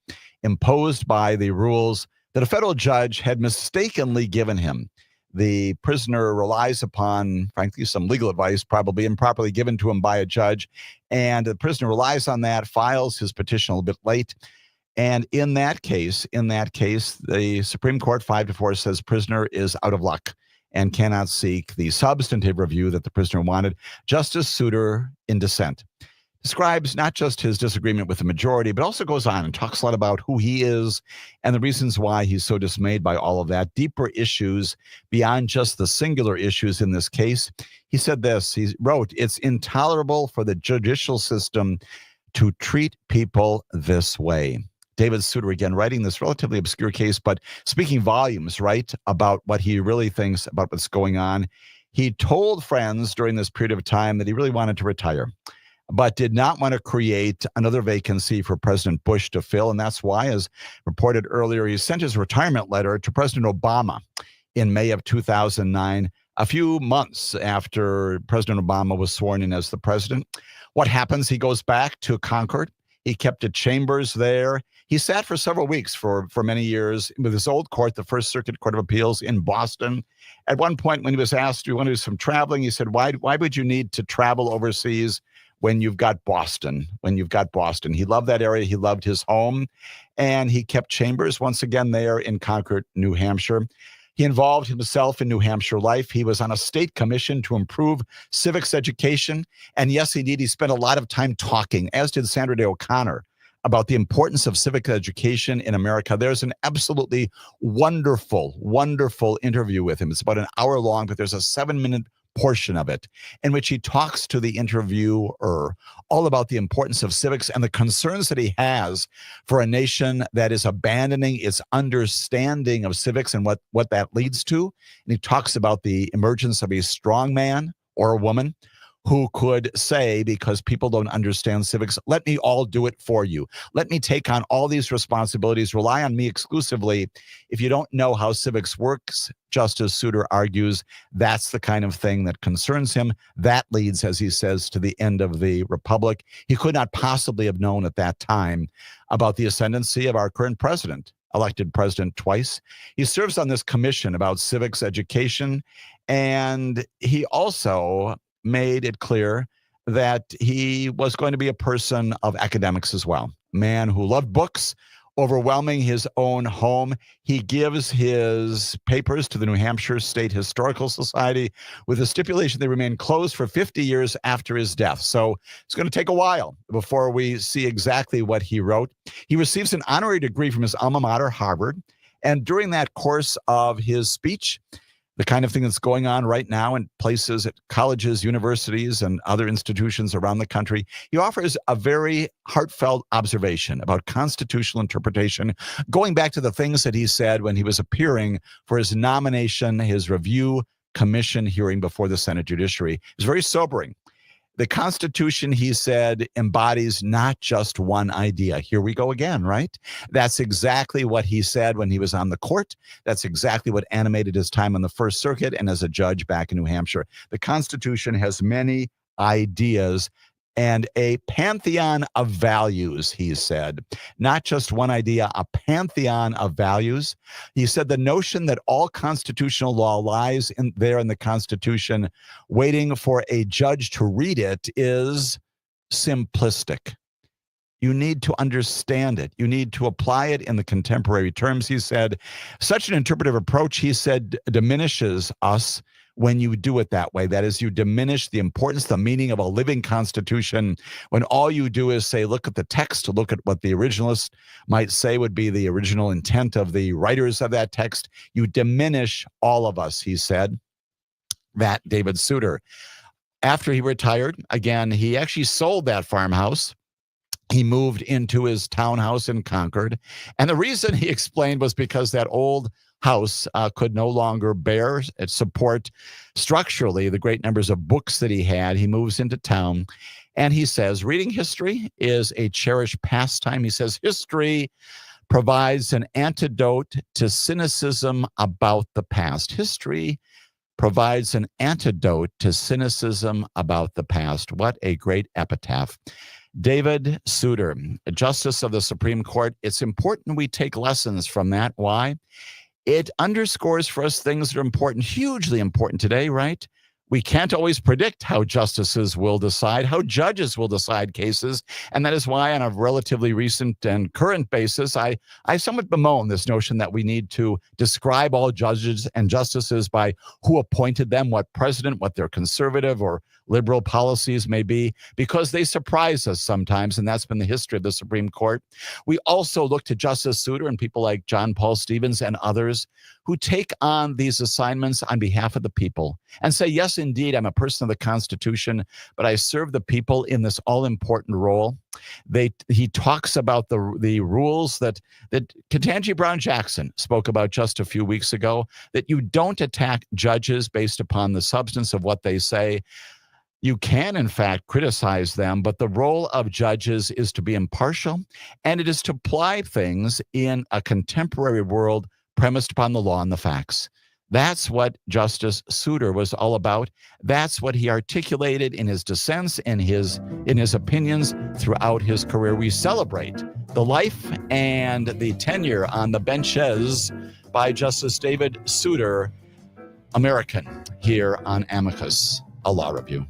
imposed by the rules that a federal judge had mistakenly given him. The prisoner relies upon, frankly, some legal advice, probably improperly given to him by a judge, and the prisoner relies on that, files his petition a little bit late. And in that case, the Supreme Court 5-4 says prisoner is out of luck and cannot seek the substantive review that the prisoner wanted. Justice Souter, in dissent, describes not just his disagreement with the majority, but also goes on and talks a lot about who he is and the reasons why he's so dismayed by all of that, deeper issues beyond just the singular issues in this case. He said this, he wrote, "It's intolerable for the judicial system to treat people this way." David Souter, again, writing this relatively obscure case, but speaking volumes, right, about what he really thinks about what's going on. He told friends during this period of time that he really wanted to retire, but did not want to create another vacancy for President Bush to fill. And that's why, as reported earlier, he sent his retirement letter to President Obama in May of 2009, a few months after President Obama was sworn in as the president. What happens? He goes back to Concord. He kept a chambers there. He sat for several weeks for many years with his old court, the First Circuit Court of Appeals in Boston. At one point, when he was asked, "Do you want to do some traveling?" he said, why would you need to travel overseas when you've got Boston? He loved that area. He loved his home. And he kept chambers once again there in Concord, New Hampshire. He involved himself in New Hampshire life. He was on a state commission to improve civics education. And yes, indeed, he spent a lot of time talking, as did Sandra Day O'Connor, about the importance of civic education in America. There's an absolutely wonderful, wonderful interview with him. It's about an hour long, but there's a 7-minute portion of it in which he talks to the interviewer all about the importance of civics and the concerns that he has for a nation that is abandoning its understanding of civics and what that leads to. And he talks about the emergence of a strong man or a woman who could say, because people don't understand civics, let me all do it for you. Let me take on all these responsibilities, rely on me exclusively. If you don't know how civics works, Justice Souter argues, that's the kind of thing that concerns him. That leads, as he says, to the end of the republic. He could not possibly have known at that time about the ascendancy of our current president, elected president twice. He serves on this commission about civics education, and he also made it clear that he was going to be a person of academics as well. Man who loved books, overwhelming his own home. He gives his papers to the New Hampshire State Historical Society with the stipulation they remain closed for 50 years after his death. So it's going to take a while before we see exactly what he wrote. He receives an honorary degree from his alma mater, Harvard. And during that course of his speech, the kind of thing that's going on right now in places at colleges, universities, and other institutions around the country, he offers a very heartfelt observation about constitutional interpretation, going back to the things that he said when he was appearing for his nomination, his review commission hearing before the Senate Judiciary. It's very sobering. The Constitution, he said, embodies not just one idea. Here we go again, right? That's exactly what he said when he was on the court. That's exactly what animated his time on the First Circuit and as a judge back in New Hampshire. The Constitution has many ideas and a pantheon of values, he said. Not just one idea, a pantheon of values. He said the notion that all constitutional law lies in the Constitution, waiting for a judge to read it, is simplistic. You need to understand it. You need to apply it in the contemporary terms, he said. Such an interpretive approach, he said, diminishes us when you do it that way. That is, you diminish the importance, the meaning of a living constitution when all you do is say, look at the text, look at what the originalist might say would be the original intent of the writers of that text. You diminish all of us, he said. That David Souter. After he retired, again, he actually sold that farmhouse. He moved into his townhouse in Concord. And the reason he explained was because that old house could no longer support structurally the great numbers of books that he had. He moves into town. And he says, reading history is a cherished pastime. He says, history provides an antidote to cynicism about the past. History provides an antidote to cynicism about the past. What a great epitaph. David Souter, a justice of the Supreme Court. It's important we take lessons from that. Why? It underscores for us things that are important, hugely important today, right? We can't always predict how justices will decide, how judges will decide cases. And that is why, on a relatively recent and current basis, I somewhat bemoan this notion that we need to describe all judges and justices by who appointed them, what president, what their conservative or liberal policies may be, because they surprise us sometimes, and that's been the history of the Supreme Court. We also look to Justice Souter and people like John Paul Stevens and others who take on these assignments on behalf of the people and say, yes, indeed, I'm a person of the Constitution, but I serve the people in this all-important role. He talks about the rules that Ketanji Brown Jackson spoke about just a few weeks ago, that you don't attack judges based upon the substance of what they say. You can, in fact, criticize them, but the role of judges is to be impartial, and it is to apply things in a contemporary world premised upon the law and the facts. That's what Justice Souter was all about. That's what he articulated in his dissents and in his opinions throughout his career. We celebrate the life and the tenure on the benches by Justice David Souter, American, here on Amicus, a law review.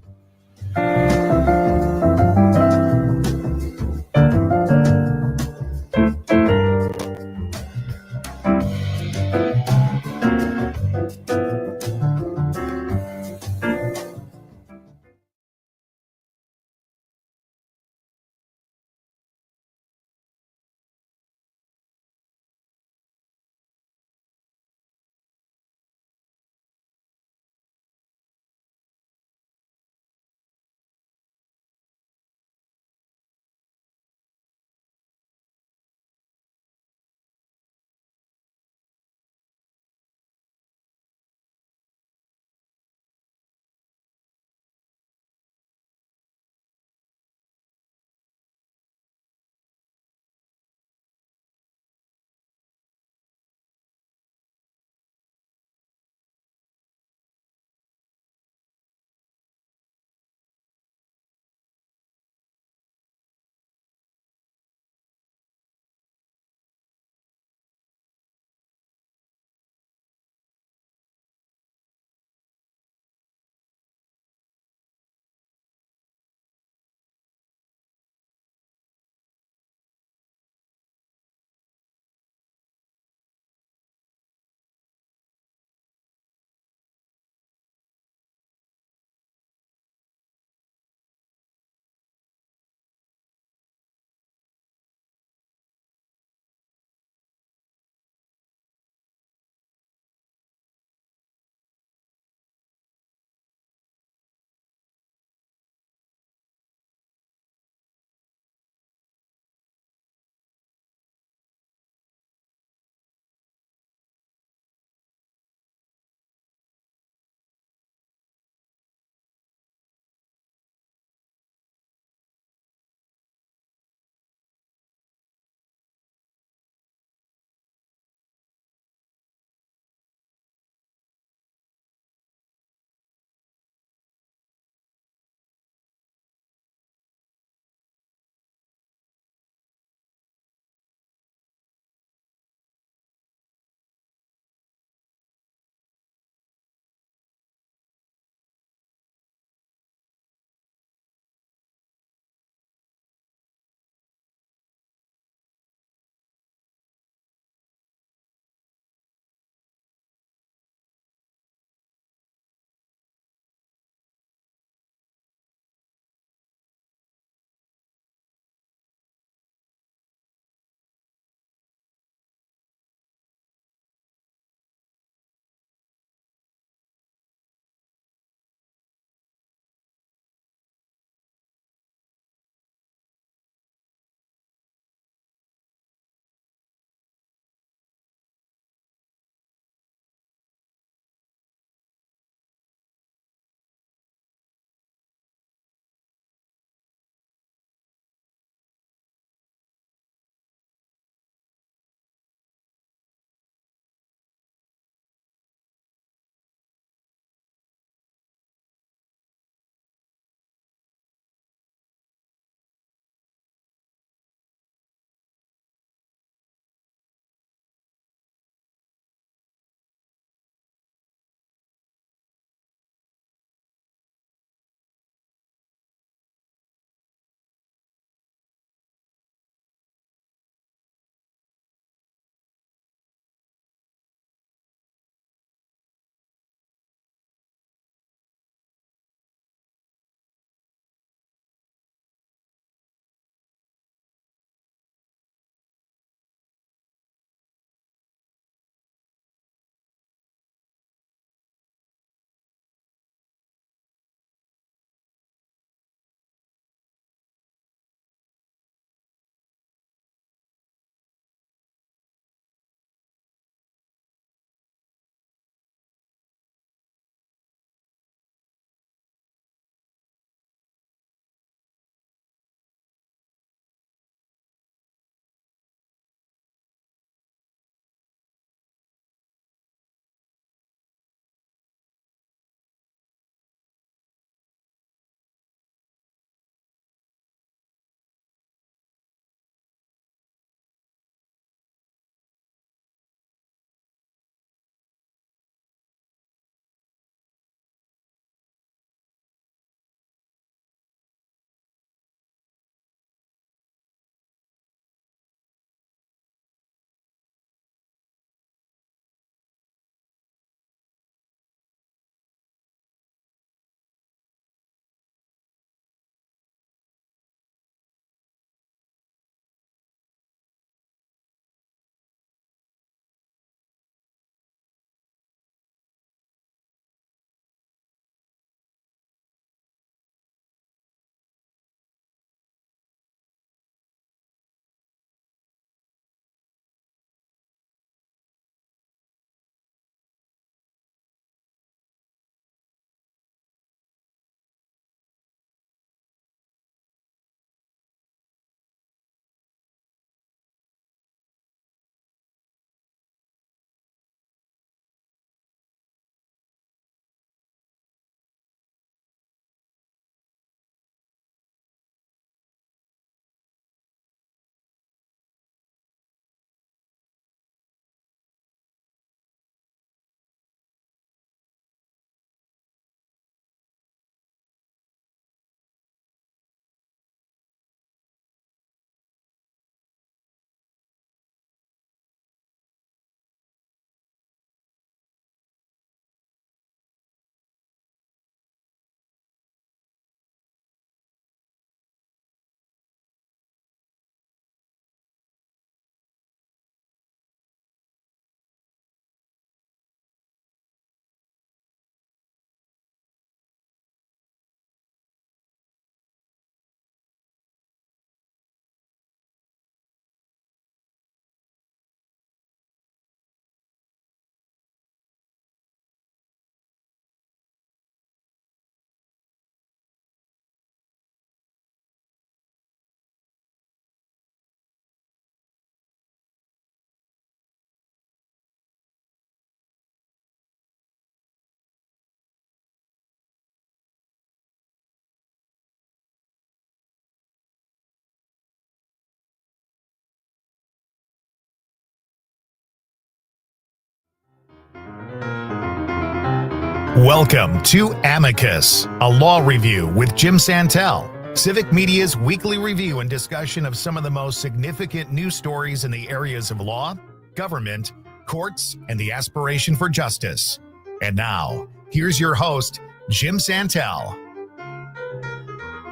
Welcome to Amicus, a law review with Jim Santelle, Civic Media's weekly review and discussion of some of the most significant news stories in the areas of law, government, courts, and the aspiration for justice. And now, here's your host, Jim Santelle.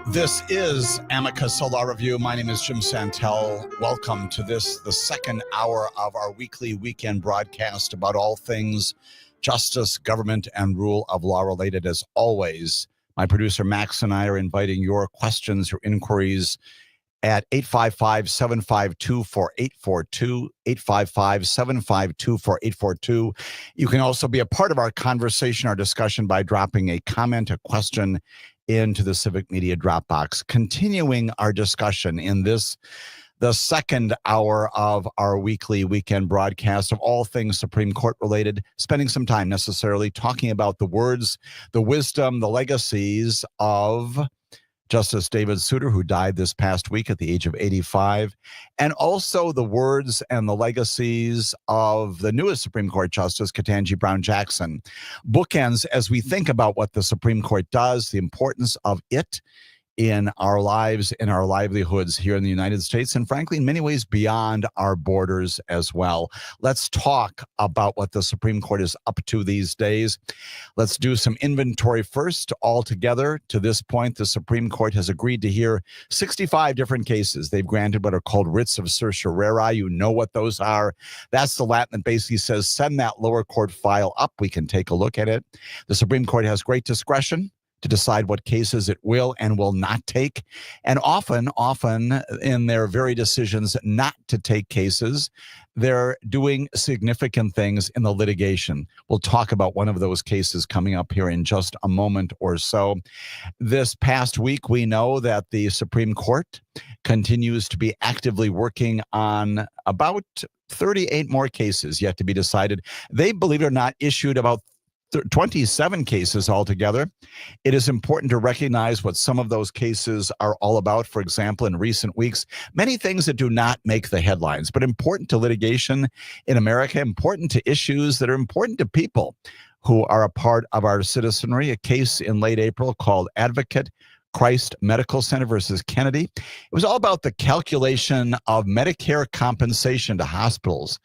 This is Amicus, a law review. My name is Jim Santelle. Welcome to the second hour of our weekly weekend broadcast about all things justice, government, and rule of law related. As always, my producer Max and I are inviting your questions, your inquiries at 855-752-4842, 855-752-4842. You can also be a part of our conversation, our discussion, by dropping a comment, a question into the Civic Media Dropbox. Continuing our discussion in the second hour of our weekly weekend broadcast of all things Supreme Court related, spending some time necessarily talking about the words, the wisdom, the legacies of Justice David Souter, who died this past week at the age of 85, and also the words and the legacies of the newest Supreme Court Justice, Ketanji Brown Jackson. Bookends as we think about what the Supreme Court does, the importance of it in our lives, in our livelihoods here in the United States, and frankly, in many ways beyond our borders as well. Let's talk about what the Supreme Court is up to these days. Let's do some inventory first. Altogether, to this point, the Supreme Court has agreed to hear 65 different cases. They've granted what are called writs of certiorari. You know what those are. That's the Latin that basically says, send that lower court file up. We can take a look at it. The Supreme Court has great discretion to decide what cases it will and will not take. And often in their very decisions not to take cases, they're doing significant things in the litigation. We'll talk about one of those cases coming up here in just a moment or so. This past week, we know that the Supreme Court continues to be actively working on about 38 more cases yet to be decided. They, believe it or not, issued about 27 cases altogether. It is important to recognize what some of those cases are all about. For example, in recent weeks, many things that do not make the headlines, but important to litigation in America, important to issues that are important to people who are a part of our citizenry. A case in late April called Advocate Christ Medical Center versus Kennedy. It was all about the calculation of Medicare compensation to hospitals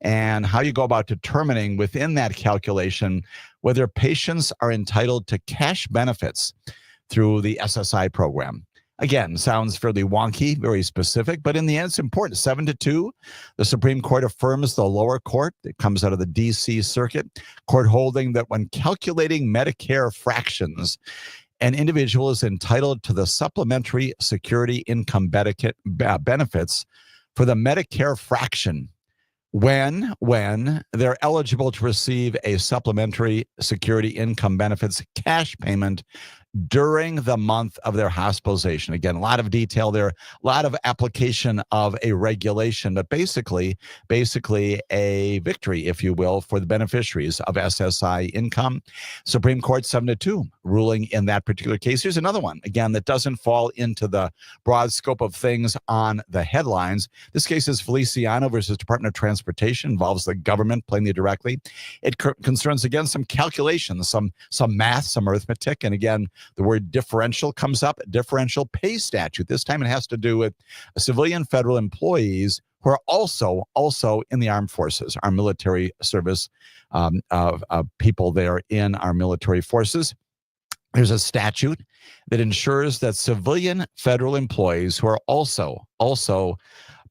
and how you go about determining within that calculation whether patients are entitled to cash benefits through the SSI program. Again, sounds fairly wonky, very specific, but in the end, it's important. 7-2, the Supreme Court affirms the lower court. It comes out of the D.C. Circuit Court holding that when calculating Medicare fractions, an individual is entitled to the supplementary security income benefits for the Medicare fraction when they're eligible to receive a supplementary security income benefits cash payment during the month of their hospitalization. Again, a lot of detail there, a lot of application of a regulation, but basically a victory, if you will, for the beneficiaries of SSI income. Supreme Court 7-2 ruling in that particular case. Here's another one, again, that doesn't fall into the broad scope of things on the headlines. This case is Feliciano versus Department of Transportation, involves the government plainly directly. It concerns, again, some calculations, some math, some arithmetic, and again, the word differential comes up, differential pay statute. This time it has to do with civilian federal employees who are also in the armed forces, our military service, people there in our military forces. There's a statute that ensures that civilian federal employees who are also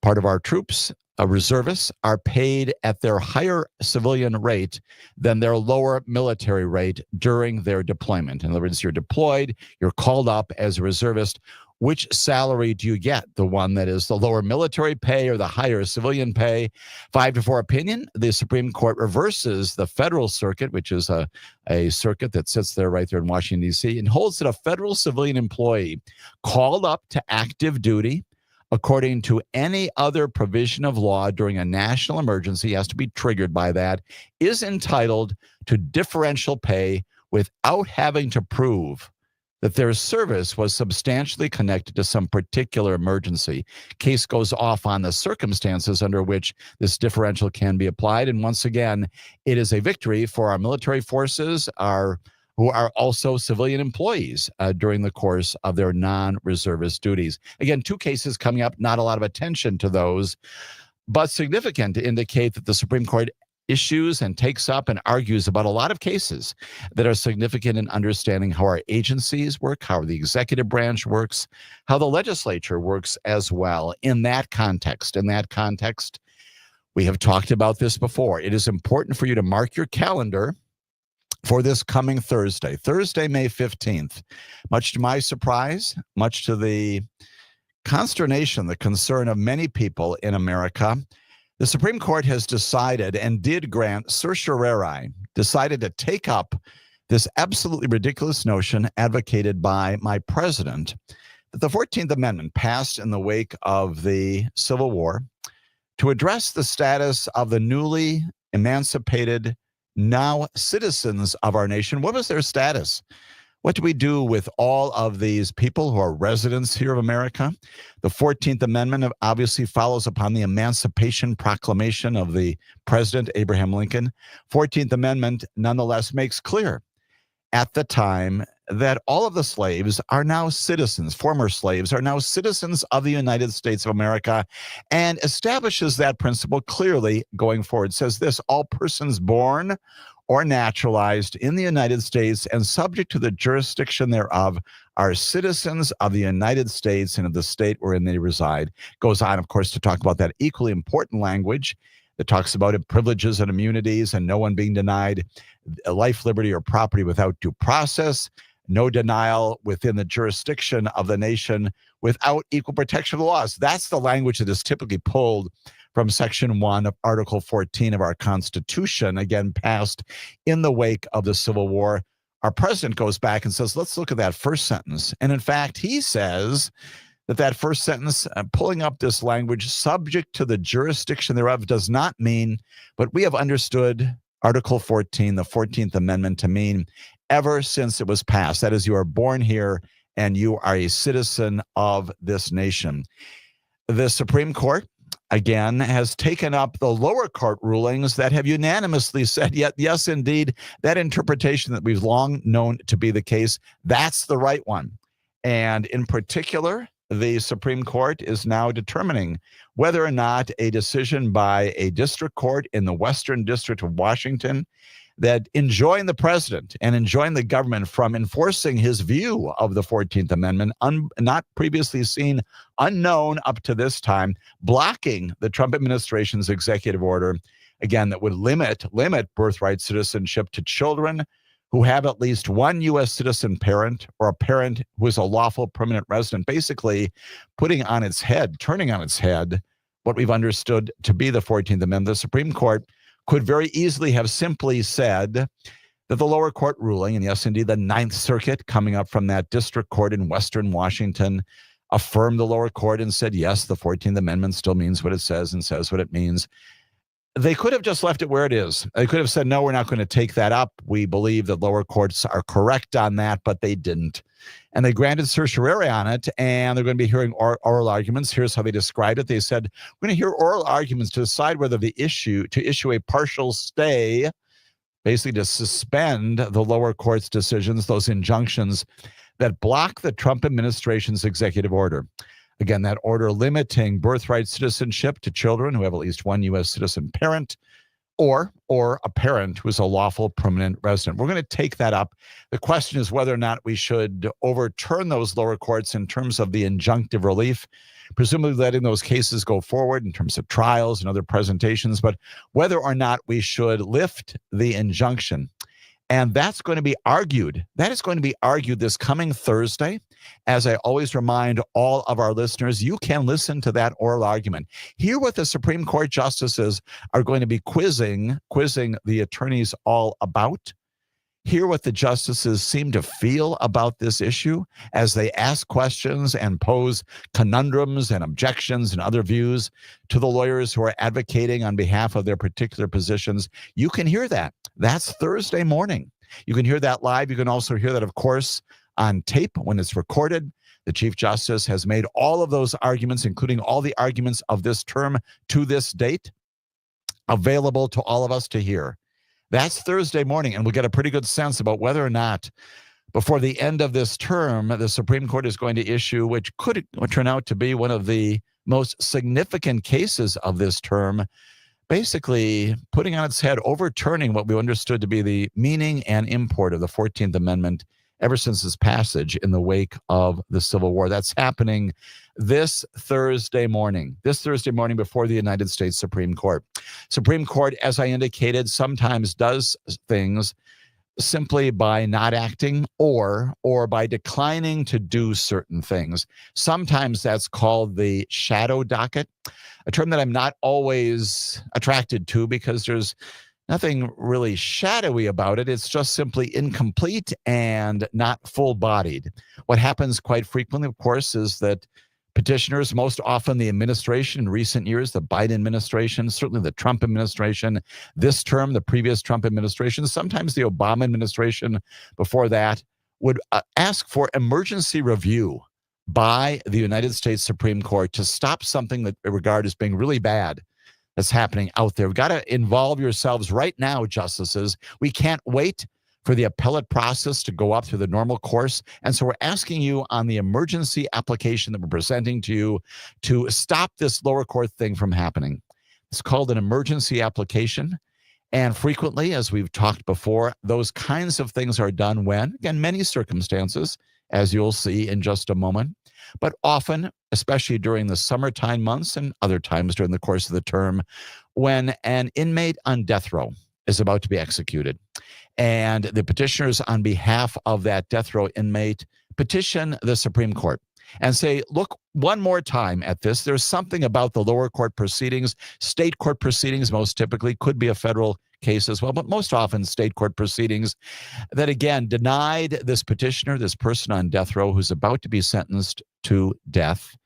part of our troops, reservists, are paid at their higher civilian rate than their lower military rate during their deployment. In other words, you're deployed, you're called up as a reservist. Which salary do you get? The one that is the lower military pay or the higher civilian pay? 5-4 opinion. The Supreme Court reverses the federal circuit, which is a circuit that sits there right there in Washington, D.C., and holds that a federal civilian employee called up to active duty according to any other provision of law during a national emergency, has to be triggered by that, is entitled to differential pay without having to prove that their service was substantially connected to some particular emergency. Case goes off on the circumstances under which this differential can be applied. And once again, it is a victory for our military forces, our who are also civilian employees during the course of their non-reservist duties. Again, 2 cases coming up, not a lot of attention to those, but significant to indicate that the Supreme Court issues and takes up and argues about a lot of cases that are significant in understanding how our agencies work, how the executive branch works, how the legislature works as well. In that context, we have talked about this before. It is important for you to mark your calendar for this coming Thursday, May 15th. Much to my surprise, much to the consternation, the concern of many people in America, the Supreme Court has decided and did grant certiorari, decided to take up this absolutely ridiculous notion advocated by my president that the 14th Amendment passed in the wake of the Civil War to address the status of the newly emancipated, now citizens of our nation. What was their status? What do we do with all of these people who are residents here of America? The 14th Amendment obviously follows upon the Emancipation Proclamation of the President Abraham Lincoln. 14th Amendment nonetheless makes clear at the time that all of the slaves are now citizens, former slaves are now citizens of the United States of America, and establishes that principle clearly going forward. It says this: all persons born or naturalized in the United States and subject to the jurisdiction thereof are citizens of the United States and of the state wherein they reside. Goes on, of course, to talk about that equally important language that talks about privileges and immunities and no one being denied life, liberty, or property without due process, no denial within the jurisdiction of the nation without equal protection of the laws. That's the language that is typically pulled from Section 1 of Article 14 of our Constitution, again, passed in the wake of the Civil War. Our president goes back and says, let's look at that first sentence. And in fact, he says that first sentence, pulling up this language, subject to the jurisdiction thereof, does not mean, but we have understood Article 14, the 14th Amendment, to mean ever since it was passed. That is, you are born here and you are a citizen of this nation. The Supreme Court, again, has taken up the lower court rulings that have unanimously said, yes, indeed, that interpretation that we've long known to be the case, that's the right one. And in particular, the Supreme Court is now determining whether or not a decision by a district court in the Western District of Washington that enjoined the president and enjoined the government from enforcing his view of the 14th Amendment, not previously seen, unknown up to this time, blocking the Trump administration's executive order, again, that would limit birthright citizenship to children who have at least one U.S. citizen parent or a parent who is a lawful permanent resident, basically turning on its head what we've understood to be the 14th Amendment. The Supreme Court could very easily have simply said that the lower court ruling, and yes, indeed, the Ninth Circuit coming up from that district court in Western Washington, affirmed the lower court and said, yes, the 14th Amendment still means what it says and says what it means. They could have just left it where it is. They could have said, no, we're not going to take that up. We believe that lower courts are correct on that, but they didn't. And they granted certiorari on it, and they're going to be hearing oral arguments. Here's how they described it. They said, we're going to hear oral arguments to decide whether to issue a partial stay, basically to suspend the lower court's decisions, those injunctions that block the Trump administration's executive order. Again, that order limiting birthright citizenship to children who have at least one U.S. citizen parent or a parent who is a lawful permanent resident. We're going to take that up. The question is whether or not we should overturn those lower courts in terms of the injunctive relief, presumably letting those cases go forward in terms of trials and other presentations, but whether or not we should lift the injunction. And that's going to be argued. That is going to be argued this coming Thursday. As I always remind all of our listeners, you can listen to that oral argument. Hear what the Supreme Court justices are going to be quizzing the attorneys all about. Hear what the justices seem to feel about this issue as they ask questions and pose conundrums and objections and other views to the lawyers who are advocating on behalf of their particular positions. You can hear that. That's Thursday morning. You can hear that live. You can also hear that, of course, on tape when it's recorded. The Chief Justice has made all of those arguments, including all the arguments of this term to this date, available to all of us to hear. That's Thursday morning, and we'll get a pretty good sense about whether or not before the end of this term, the Supreme Court is going to issue, which could turn out to be one of the most significant cases of this term, basically putting on its head, overturning what we understood to be the meaning and import of the 14th Amendment ever since its passage in the wake of the Civil War. That's happening this Thursday morning before the United States Supreme Court. Supreme Court, as I indicated, sometimes does things simply by not acting or by declining to do certain things. Sometimes that's called the shadow docket, a term that I'm not always attracted to because there's nothing really shadowy about it. It's just simply incomplete and not full-bodied. What happens quite frequently, of course, is that petitioners, most often the administration in recent years, the Biden administration, certainly the Trump administration, this term, the previous Trump administration, sometimes the Obama administration before that, would ask for emergency review by the United States Supreme Court to stop something that they regard as being really bad that's happening out there. We've got to involve yourselves right now, justices. We can't wait for the appellate process to go up through the normal course. And so we're asking you on the emergency application that we're presenting to you to stop this lower court thing from happening. It's called an emergency application. And frequently, as we've talked before, those kinds of things are done when, again, many circumstances, as you'll see in just a moment, but often, especially during the summertime months and other times during the course of the term, when an inmate on death row is about to be executed. And the petitioners on behalf of that death row inmate petition the Supreme Court and say, look, one more time at this. There's something about the lower court proceedings, state court proceedings most typically, could be a federal case as well, but most often state court proceedings that, again, denied this petitioner, this person on death row who's about to be sentenced to death,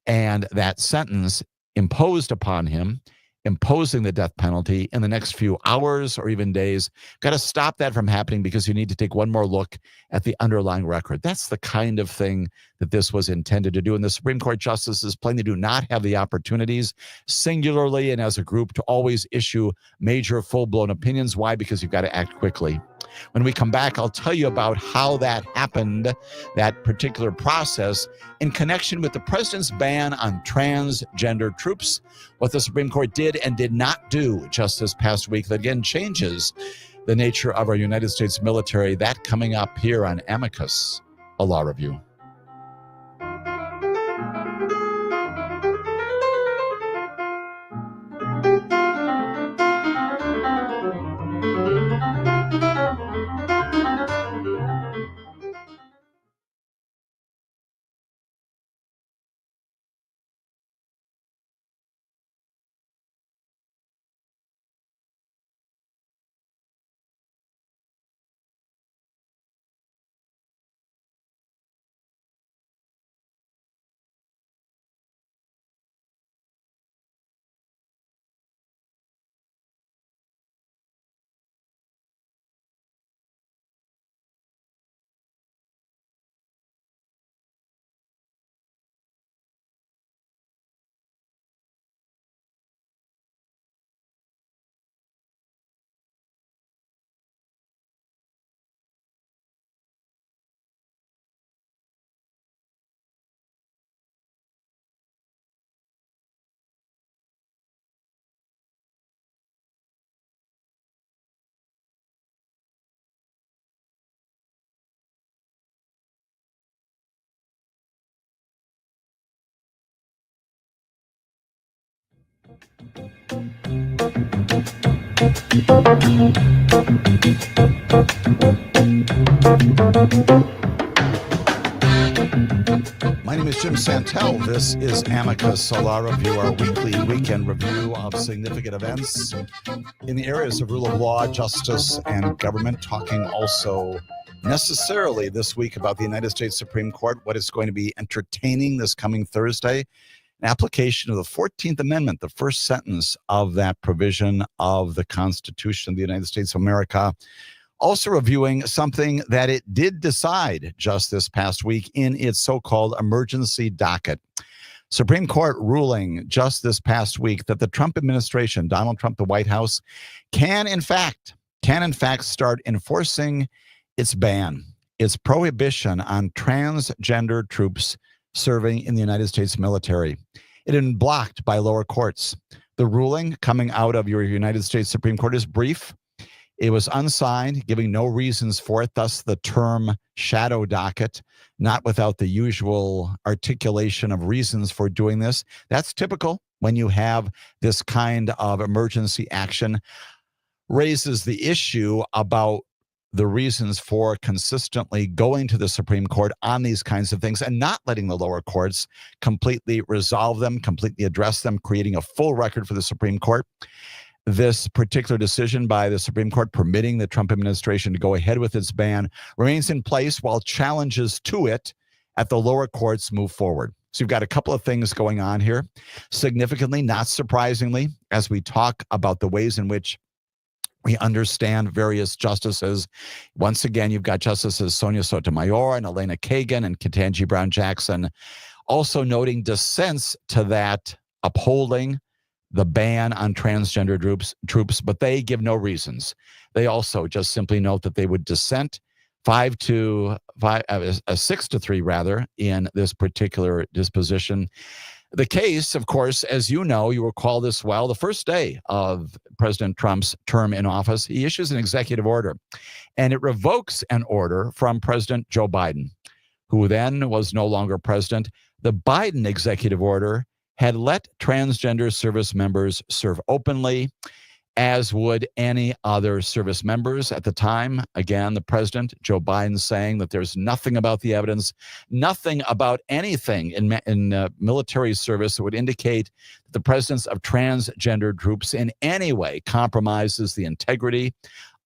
and that sentence imposed upon him, imposing the death penalty in the next few hours or even days. Got to stop that from happening because you need to take one more look at the underlying record. That's the kind of thing that this was intended to do. And the Supreme Court justices plainly do not have the opportunities singularly and as a group to always issue major full-blown opinions. Why? Because you've got to act quickly. When we come back, I'll tell you about how that happened, that particular process, in connection with the president's ban on transgender troops, what the Supreme Court did and did not do just this past week that, again, changes the nature of our United States military. That coming up here on Amicus, a law review. My name is Jim Santelle. This is Amicus, a law review, our weekly weekend review of significant events in the areas of rule of law, justice, and government, talking also necessarily this week about the United States Supreme Court, what it's going to be entertaining this coming Thursday, an application of the 14th Amendment, the first sentence of that provision of the Constitution of the United States of America. Also reviewing something that it did decide just this past week in its so-called emergency docket. Supreme Court ruling just this past week that the Trump administration, Donald Trump, the White House, can in fact can in fact start enforcing its ban, its prohibition on transgender troops serving in the United States military. It had been blocked by lower courts. The ruling coming out of your United States Supreme Court is brief. It was unsigned, giving no reasons for it, thus the term shadow docket, not without the usual articulation of reasons for doing this. That's typical when you have this kind of emergency action. Raises the issue about the reasons for consistently going to the Supreme Court on these kinds of things and not letting the lower courts completely resolve them, completely address them, creating a full record for the Supreme Court. This particular decision by the Supreme Court permitting the Trump administration to go ahead with its ban remains in place while challenges to it at the lower courts move forward. So you've got a couple of things going on here. Significantly, not surprisingly, as we talk about the ways in which we understand various justices. Once again, you've got Justices Sonia Sotomayor and Elena Kagan and Ketanji Brown Jackson also noting dissents to that, upholding the ban on transgender troops, but they give no reasons. They also just simply note that they would dissent 6 to 3 rather in this particular disposition. The case, of course, as you know, you recall this well, the first day of President Trump's term in office, he issues an executive order, and it revokes an order from President Joe Biden, who then was no longer president. The Biden executive order had let transgender service members serve openly, as would any other service members at the time. Again, the president, Joe Biden, saying that there's nothing about the evidence, nothing about anything in military service that would indicate that the presence of transgender troops in any way compromises the integrity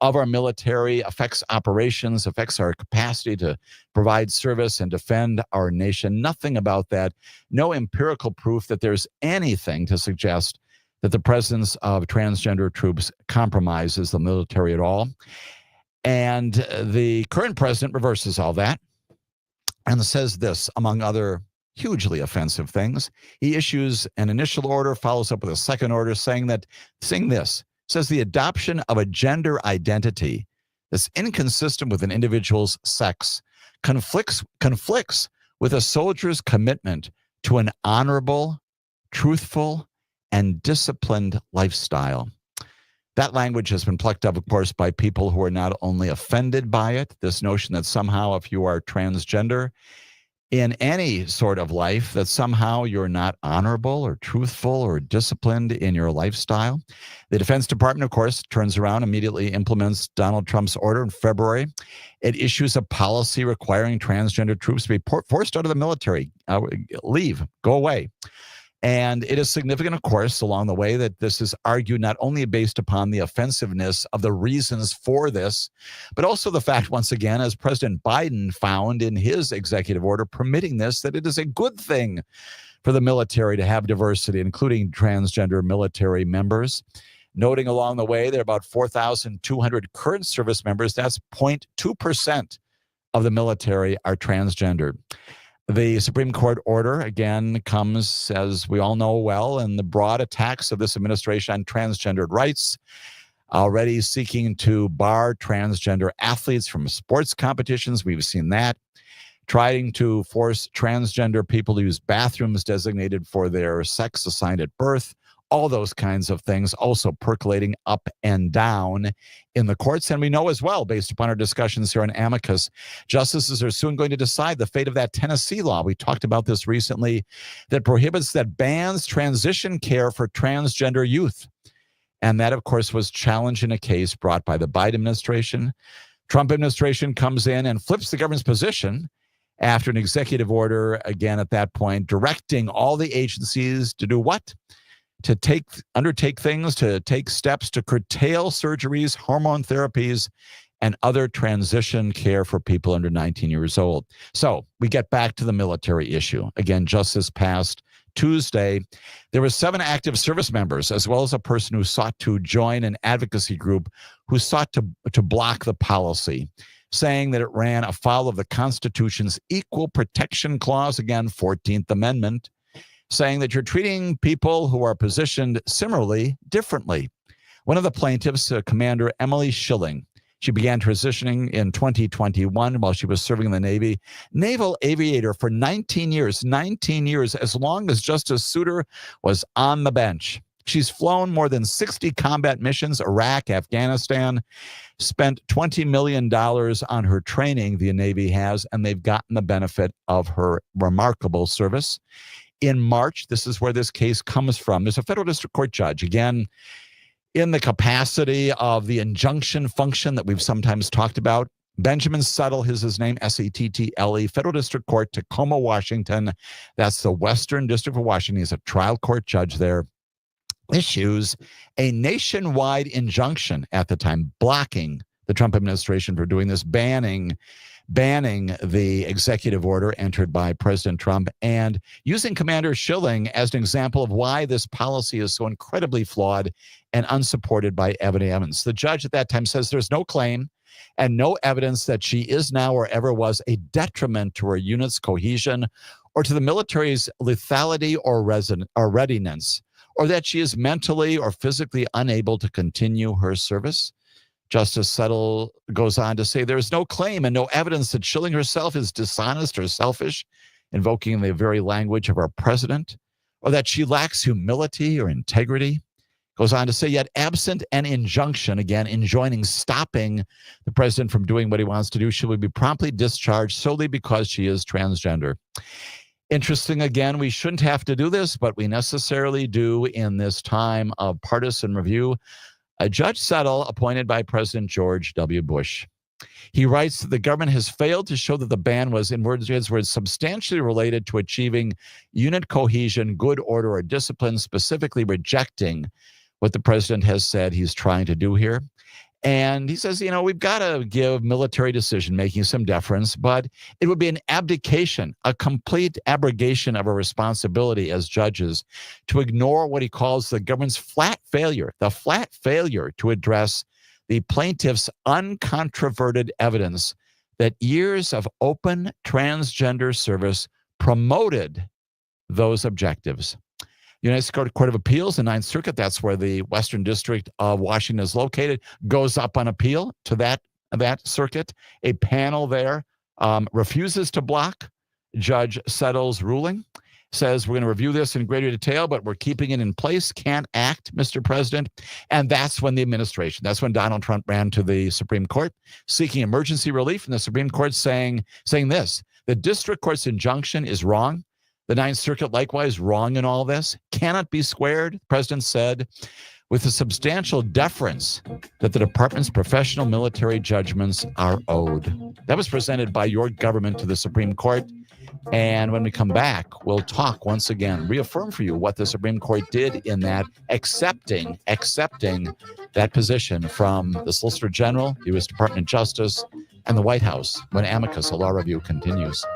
of our military, affects operations, affects our capacity to provide service and defend our nation. Nothing about that. No empirical proof that there's anything to suggest that the presence of transgender troops compromises the military at all. And the current president reverses all that and says this, among other hugely offensive things. He issues an initial order, follows up with a second order saying this, says the adoption of a gender identity that's inconsistent with an individual's sex conflicts with a soldier's commitment to an honorable, truthful, and disciplined lifestyle. That language has been plucked up, of course, by people who are not only offended by it, this notion that somehow if you are transgender in any sort of life, that somehow you're not honorable or truthful or disciplined in your lifestyle. The Defense Department, of course, turns around, immediately implements Donald Trump's order in February. It issues a policy requiring transgender troops to be forced out of the military, leave, go away. And it is significant, of course, along the way that this is argued not only based upon the offensiveness of the reasons for this, but also the fact, once again, as President Biden found in his executive order permitting this, that it is a good thing for the military to have diversity, including transgender military members. Noting along the way there are about 4,200 current service members. That's 0.2% of the military are transgender. The Supreme Court order, again, comes, as we all know well, in the broad attacks of this administration on transgendered rights, already seeking to bar transgender athletes from sports competitions. We've seen that. Trying to force transgender people to use bathrooms designated for their sex assigned at birth. All those kinds of things also percolating up and down in the courts. And we know as well, based upon our discussions here on Amicus, justices are soon going to decide the fate of that Tennessee law. We talked about this recently that bans transition care for transgender youth. And that, of course, was challenged in a case brought by the Biden administration. Trump administration comes in and flips the government's position after an executive order, again, at that point, directing all the agencies to do what? To undertake steps to curtail surgeries, hormone therapies, and other transition care for people under 19 years old. So we get back to the military issue. Again, just this past Tuesday, there were 7 active service members, as well as a person who sought to join an advocacy group who sought to block the policy, saying that it ran afoul of the Constitution's Equal Protection Clause, again, 14th Amendment, saying that you're treating people who are positioned similarly differently. One of the plaintiffs, Commander Emily Schilling, she began transitioning in 2021 while she was serving in the Navy. Naval aviator for 19 years, as long as Justice Souter was on the bench. She's flown more than 60 combat missions, Iraq, Afghanistan, spent $20 million on her training, the Navy has, and they've gotten the benefit of her remarkable service. In March, this is where this case comes from. There's a federal district court judge, again, in the capacity of the injunction function that we've sometimes talked about. Benjamin Settle is his name, Settle, Federal District Court, Tacoma, Washington. That's the Western District of Washington. He's a trial court judge there. Issues a nationwide injunction at the time, blocking the Trump administration for doing this, banning the executive order entered by President Trump and using Commander Schilling as an example of why this policy is so incredibly flawed and unsupported by evidence. The judge at that time says there's no claim and no evidence that she is now or ever was a detriment to her unit's cohesion or to the military's lethality or readiness, or that she is mentally or physically unable to continue her service. Justice Settle goes on to say there is no claim and no evidence that Schilling herself is dishonest or selfish, invoking the very language of our president, or that she lacks humility or integrity. Goes on to say, yet absent an injunction, again, enjoining stopping the president from doing what he wants to do, she will be promptly discharged solely because she is transgender. Interesting, again, we shouldn't have to do this, but we necessarily do in this time of partisan review. A Judge Settle, appointed by President George W. Bush. He writes that the government has failed to show that the ban was, in words, substantially related to achieving unit cohesion, good order, or discipline, specifically rejecting what the president has said he's trying to do here. And he says, we've got to give military decision-making some deference, but it would be an abdication, a complete abrogation of our responsibility as judges to ignore what he calls the government's flat failure to address the plaintiff's uncontroverted evidence that years of open transgender service promoted those objectives. United States Court of Appeals, the Ninth Circuit, that's where the Western District of Washington is located, goes up on appeal to that circuit. A panel there refuses to block Judge Settle's ruling, says we're going to review this in greater detail, but we're keeping it in place, can't act, Mr. President. And that's when that's when Donald Trump ran to the Supreme Court, seeking emergency relief, and the Supreme Court saying this: the district court's injunction is wrong. The Ninth Circuit, likewise, wrong in all this, cannot be squared, the president said, with the substantial deference that the department's professional military judgments are owed. That was presented by your government to the Supreme Court. And when we come back, we'll talk once again, reaffirm for you what the Supreme Court did in that, accepting that position from the Solicitor General, the U.S. Department of Justice, and the White House when Amicus, a law review, continues.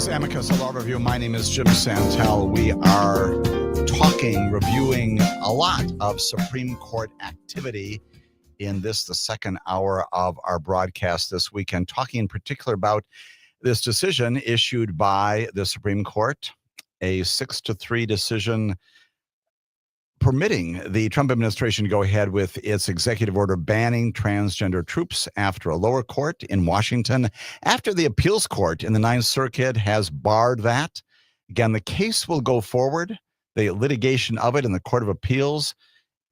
is Amicus, a law review. My name is Jim Santelle. We are reviewing a lot of Supreme Court activity in the second hour of our broadcast this weekend, talking in particular about this decision issued by the Supreme Court, a 6-3 decision permitting the Trump administration to go ahead with its executive order banning transgender troops after a lower court in Washington, after the appeals court in the Ninth Circuit has barred that. Again, the case will go forward, the litigation of it in the Court of Appeals,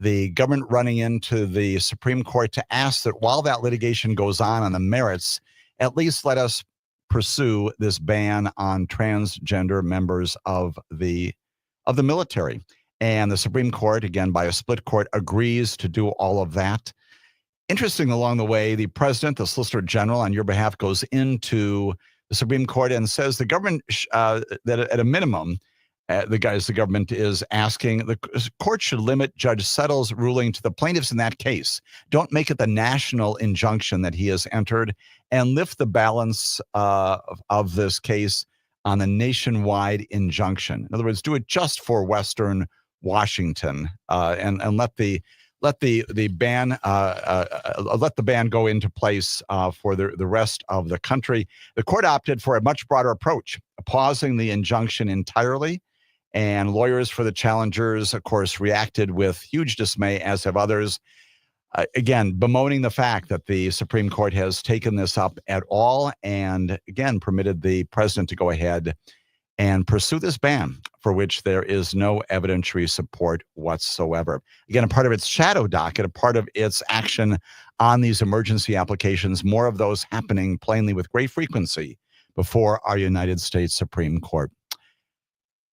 the government running into the Supreme Court to ask that while that litigation goes on the merits, at least let us pursue this ban on transgender members of the military. And the Supreme Court, again, by a split court, agrees to do all of that. Interesting, along the way, the president, the Solicitor General, on your behalf, goes into the Supreme Court and says the government, that at a minimum, the government is asking, the court should limit Judge Settle's ruling to the plaintiffs in that case. Don't make it the national injunction that he has entered, and lift the balance of this case on the nationwide injunction. In other words, do it just for Western Washington, and let the ban go into place for the rest of the country. The court opted for a much broader approach, pausing the injunction entirely, and lawyers for the challengers, of course, reacted with huge dismay, as have others. Again, bemoaning the fact that the Supreme Court has taken this up at all, and again permitted the president to go ahead and pursue this ban for which there is no evidentiary support whatsoever. Again, a part of its shadow docket, a part of its action on these emergency applications, more of those happening plainly with great frequency before our United States Supreme Court.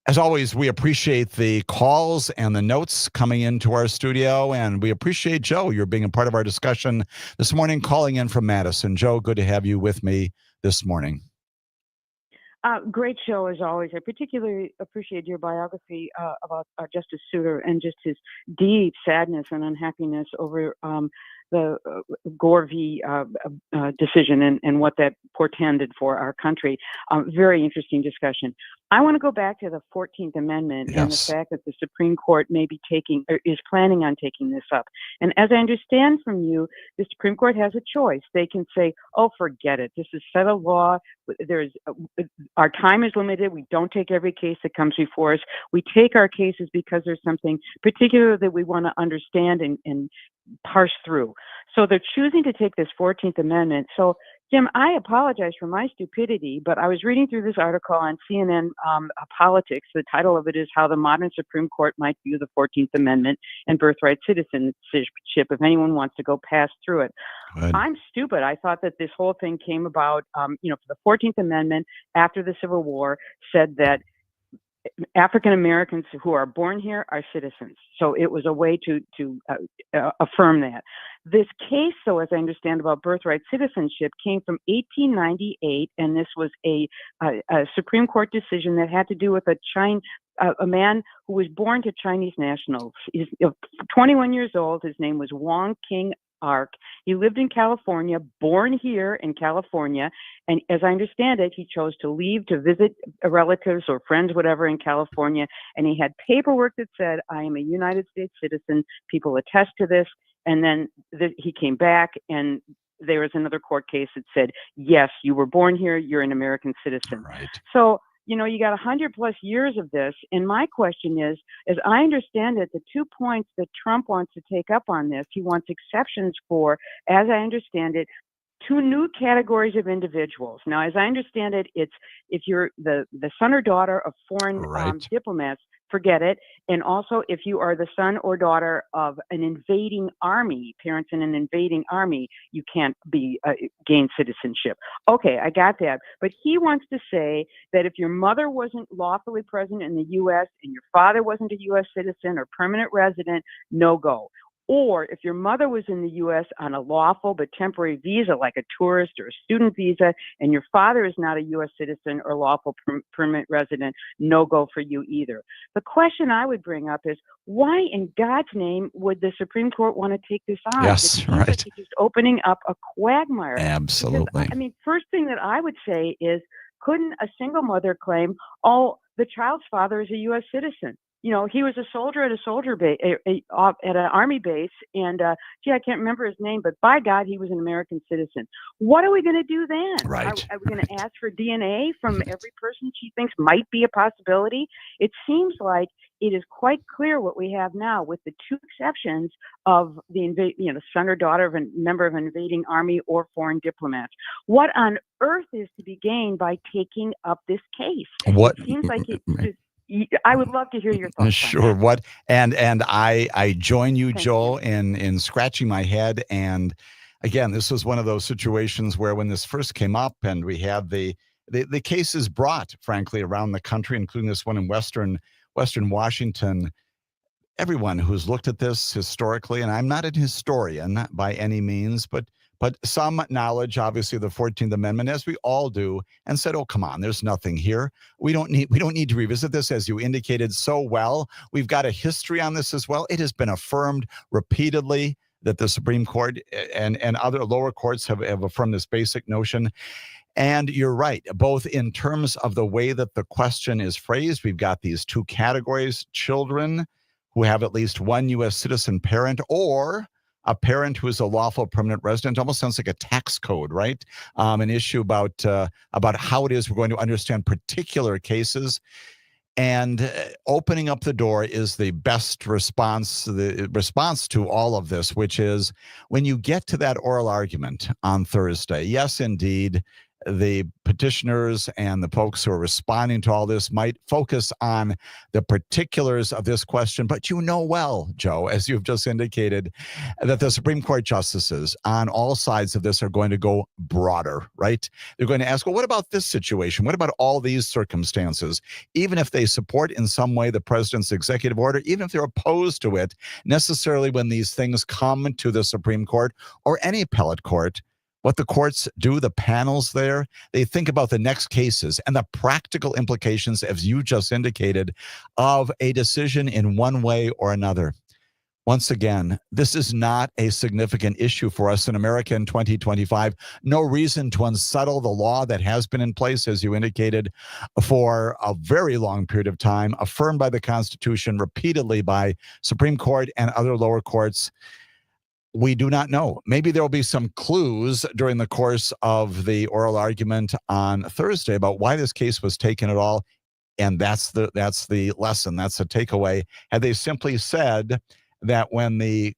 As always, we appreciate the calls and the notes coming into our studio, and we appreciate, Joe, you're being a part of our discussion this morning, calling in from Madison. Joe, good to have you with me this morning. Great show, as always. I particularly appreciate your biography about Justice Souter and just his deep sadness and unhappiness over the Gore v. decision and what that portended for our country. Very interesting discussion. I want to go back to the 14th Amendment and the fact that the Supreme Court may be is planning on taking this up. And as I understand from you, the Supreme Court has a choice. They can say, oh, forget it. This is settled law. Our time is limited. We don't take every case that comes before us. We take our cases because there's something particular that we want to understand and parse through. So they're choosing to take this 14th Amendment. So, Jim, I apologize for my stupidity, but I was reading through this article on CNN Politics. The title of it is How the Modern Supreme Court Might View the 14th Amendment and Birthright Citizenship, if anyone wants to go pass through it. Good. I'm stupid. I thought that this whole thing came about, for the 14th Amendment after the Civil War said that African Americans who are born here are citizens. So it was a way to affirm that. This case, though, as I understand about birthright citizenship, came from 1898, and this was a Supreme Court decision that had to do with a man who was born to Chinese nationals. He's 21 years old. His name was Wong King Ark. He lived in California, born here in California, and as I understand it, he chose to leave to visit relatives or friends, whatever, in California, and he had paperwork that said, I am a United States citizen. People attest to this. And then he came back, and there was another court case that said, yes, you were born here, you're an American citizen. Right. So, you got 100 plus years of this. And my question is, as I understand it, the 2 points that Trump wants to take up on this, he wants exceptions for, as I understand it, 2 new categories of individuals. Now, as I understand it, it's if you're the son or daughter of foreign diplomats, forget it. And also, if you are the son or daughter of an invading army, parents in an invading army, you can't gain citizenship. Okay, I got that. But he wants to say that if your mother wasn't lawfully present in the U.S. and your father wasn't a U.S. citizen or permanent resident, no go. Or if your mother was in the U.S. on a lawful but temporary visa, like a tourist or a student visa, and your father is not a U.S. citizen or lawful permanent resident, no go for you either. The question I would bring up is, why in God's name would the Supreme Court want to take this on? Yes, right. Like it's just opening up a quagmire. Absolutely. Because, first thing that I would say is, couldn't a single mother claim, oh, the child's father is a U.S. citizen? You know, he was a soldier at a soldier base, at an army base, and gee, I can't remember his name, but by God, he was an American citizen. What are we going to do then? Right. Are we going to ask for DNA from every person she thinks might be a possibility? It seems like it is quite clear what we have now, with the two exceptions of the son or daughter of a member of an invading army or foreign diplomats. What on earth is to be gained by taking up this case? What It seems like I would love to hear your thoughts. Sure. What and I join you, Thank Joel, in scratching my head. And again, this was one of those situations where when this first came up, and we had the cases brought, frankly, around the country, including this one in Western Washington. Everyone who's looked at this historically, and I'm not a historian by any means, but some knowledge, obviously, of the 14th Amendment, as we all do, and said, oh, come on, there's nothing here. We don't need to revisit this, as you indicated so well. We've got a history on this as well. It has been affirmed repeatedly that the Supreme Court and other lower courts have affirmed this basic notion. And you're right, both in terms of the way that the question is phrased. We've got these two categories: children who have at least one U.S. citizen parent, or a parent who is a lawful permanent resident. Almost sounds like a tax code, right? An issue about how it is we're going to understand particular cases. And opening up the door is the best response, the response to all of this, which is when you get to that oral argument on Thursday. Yes, indeed, the petitioners and the folks who are responding to all this might focus on the particulars of this question. But you know well, Joe, as you've just indicated, that the Supreme Court justices on all sides of this are going to go broader, right? They're going to ask, well, what about this situation? What about all these circumstances? Even if they support in some way the president's executive order, even if they're opposed to it, necessarily when these things come to the Supreme Court or any appellate court, what the courts do, the panels there, they think about the next cases and the practical implications, as you just indicated, of a decision in one way or another. Once again, this is not a significant issue for us in America in 2025. No reason to unsettle the law that has been in place, as you indicated, for a very long period of time, affirmed by the Constitution repeatedly by Supreme Court and other lower courts. We do not know. Maybe there will be some clues during the course of the oral argument on Thursday about why this case was taken at all. And that's the lesson. That's the takeaway. Had they simply said that when the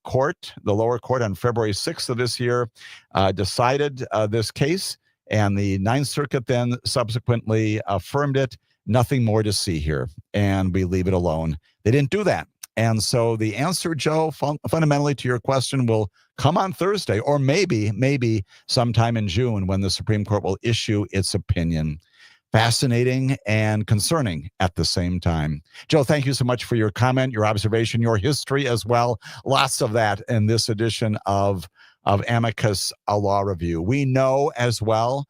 lower court on February 6th of this year decided this case, and the Ninth Circuit then subsequently affirmed it, nothing more to see here, and we leave it alone. They didn't do that. And so the answer, Joe, fundamentally to your question, will come on Thursday, or maybe sometime in June, when the Supreme Court will issue its opinion. Fascinating and concerning at the same time. Joe, thank you so much for your comment, your observation, your history as well. Lots of that in this edition of Amicus, a Law Review. We know as well